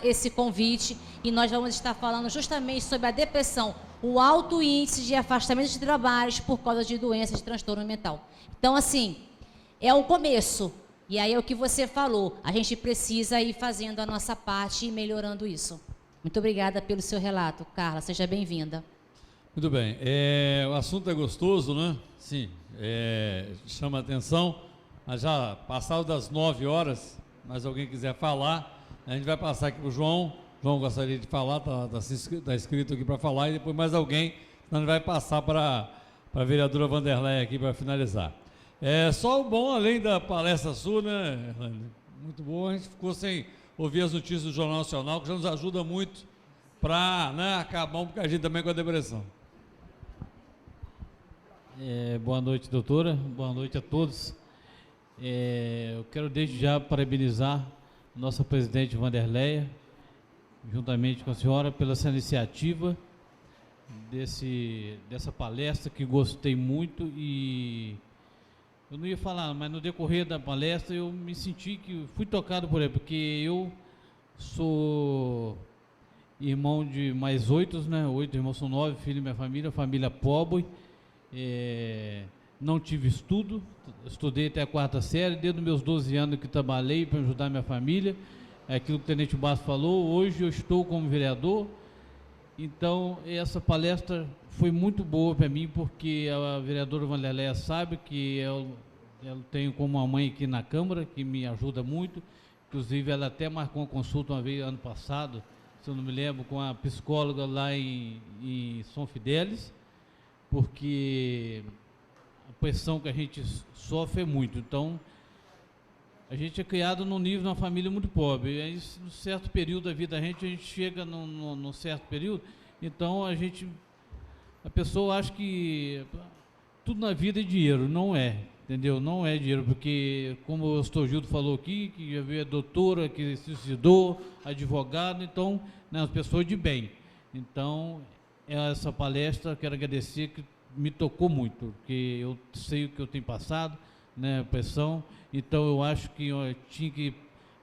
esse convite e nós vamos estar falando justamente sobre a depressão, o alto índice de afastamento de trabalhos por causa de doenças de transtorno mental. Então, assim, é um começo. E aí é o que você falou, a gente precisa ir fazendo a nossa parte e melhorando isso. Muito obrigada pelo seu relato, Carla, seja bem-vinda. Muito bem, o assunto é gostoso, né? Sim, chama a atenção, mas já passado das 9 horas, mas alguém quiser falar, a gente vai passar aqui para o João. João gostaria de falar, está escrito aqui para falar, e depois mais alguém, senão a gente vai passar para a vereadora Vanderleia aqui para finalizar. Só o bom, além da palestra sua, né, Erlane? Muito bom, a gente ficou sem ouvir as notícias do Jornal Nacional, que já nos ajuda muito para, né, acabar um bocadinho também com a depressão. Boa noite, doutora, boa noite a todos. Eu quero desde já parabenizar nossa presidente Vanderleia, juntamente com a senhora, pela essa iniciativa dessa palestra, que gostei muito. E eu não ia falar, mas no decorrer da palestra eu me senti que fui tocado por ela, porque eu sou irmão de mais 8, né? 8 irmãos, são 9 filhos da minha família pobre. Não tive estudo, estudei até a 4ª série, desde os meus 12 anos que trabalhei para ajudar minha família. Aquilo que o Tenente Basso falou, hoje eu estou como vereador. Então, essa palestra foi muito boa para mim, porque a vereadora Vanderleia sabe que eu tenho como uma mãe aqui na Câmara, que me ajuda muito. Inclusive, ela até marcou uma consulta uma vez, ano passado, se eu não me lembro, com a psicóloga lá em São Fidélis, porque a pressão que a gente sofre é muito. Então, a gente é criado num nível, numa família muito pobre. E aí, num certo período da vida a gente chega num certo período, então a pessoa acha que tudo na vida é dinheiro. Não é, entendeu? Não é dinheiro, porque, como o Pastor Gildo falou aqui, que já veio a doutora, que se suicidou, advogado, então, né, as pessoas de bem. Então, essa palestra, quero agradecer, que me tocou muito, porque eu sei o que eu tenho passado, né, pressão. Então, eu acho que eu tinha que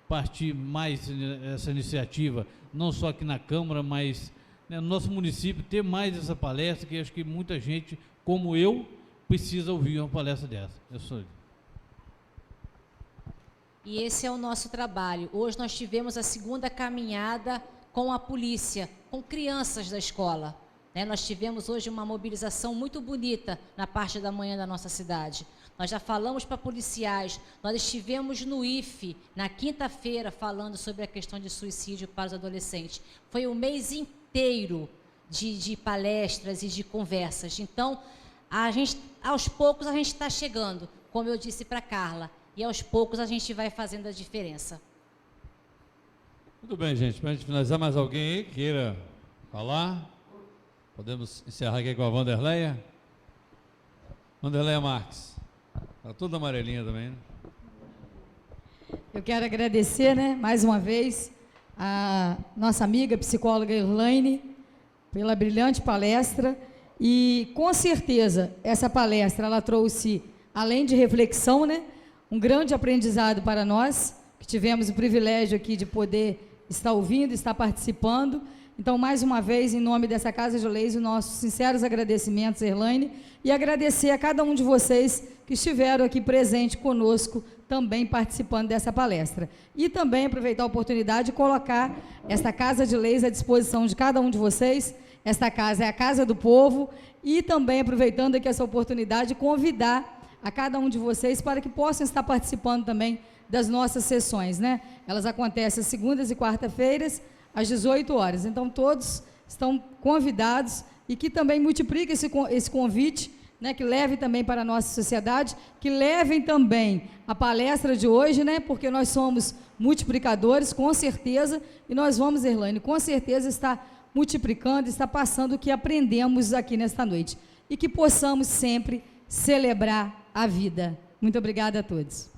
partir mais essa iniciativa, não só aqui na Câmara, mas, né, no nosso município, ter mais essa palestra, que acho que muita gente, como eu, precisa ouvir uma palestra dessa. Eu sou. E esse é o nosso trabalho. Hoje nós tivemos a 2ª caminhada com a polícia, com crianças da escola. Nós tivemos hoje uma mobilização muito bonita na parte da manhã da nossa cidade. Nós já falamos para policiais, nós estivemos no IFE na quinta-feira falando sobre a questão de suicídio para os adolescentes. Foi um mês inteiro de palestras e de conversas. Então, aos poucos a gente está chegando, como eu disse para a Carla, e aos poucos a gente vai fazendo a diferença. Muito bem, gente. Para a gente finalizar, mais alguém aí queira falar? Podemos encerrar aqui com a Wanderleia? Wanderleia Marques. Está toda amarelinha também, né? Eu quero agradecer, né, mais uma vez, a nossa amiga psicóloga Elaine pela brilhante palestra. E, com certeza, essa palestra ela trouxe, além de reflexão, né, um grande aprendizado para nós, que tivemos o privilégio aqui de poder estar ouvindo, estar participando. Então, mais uma vez, em nome dessa Casa de Leis, os nossos sinceros agradecimentos, Elaine, e agradecer a cada um de vocês que estiveram aqui presente conosco, também participando dessa palestra. E também aproveitar a oportunidade de colocar esta Casa de Leis à disposição de cada um de vocês. Esta casa é a Casa do Povo, e também aproveitando aqui essa oportunidade, convidar a cada um de vocês para que possam estar participando também das nossas sessões, né? Elas acontecem às segundas e quarta-feiras, às 18 horas. Então, todos estão convidados e que também multipliquem esse convite, né, que leve também para a nossa sociedade, que levem também a palestra de hoje, né, porque nós somos multiplicadores, com certeza, e nós vamos, Elaine, com certeza estar multiplicando, estar passando o que aprendemos aqui nesta noite. E que possamos sempre celebrar a vida. Muito obrigada a todos.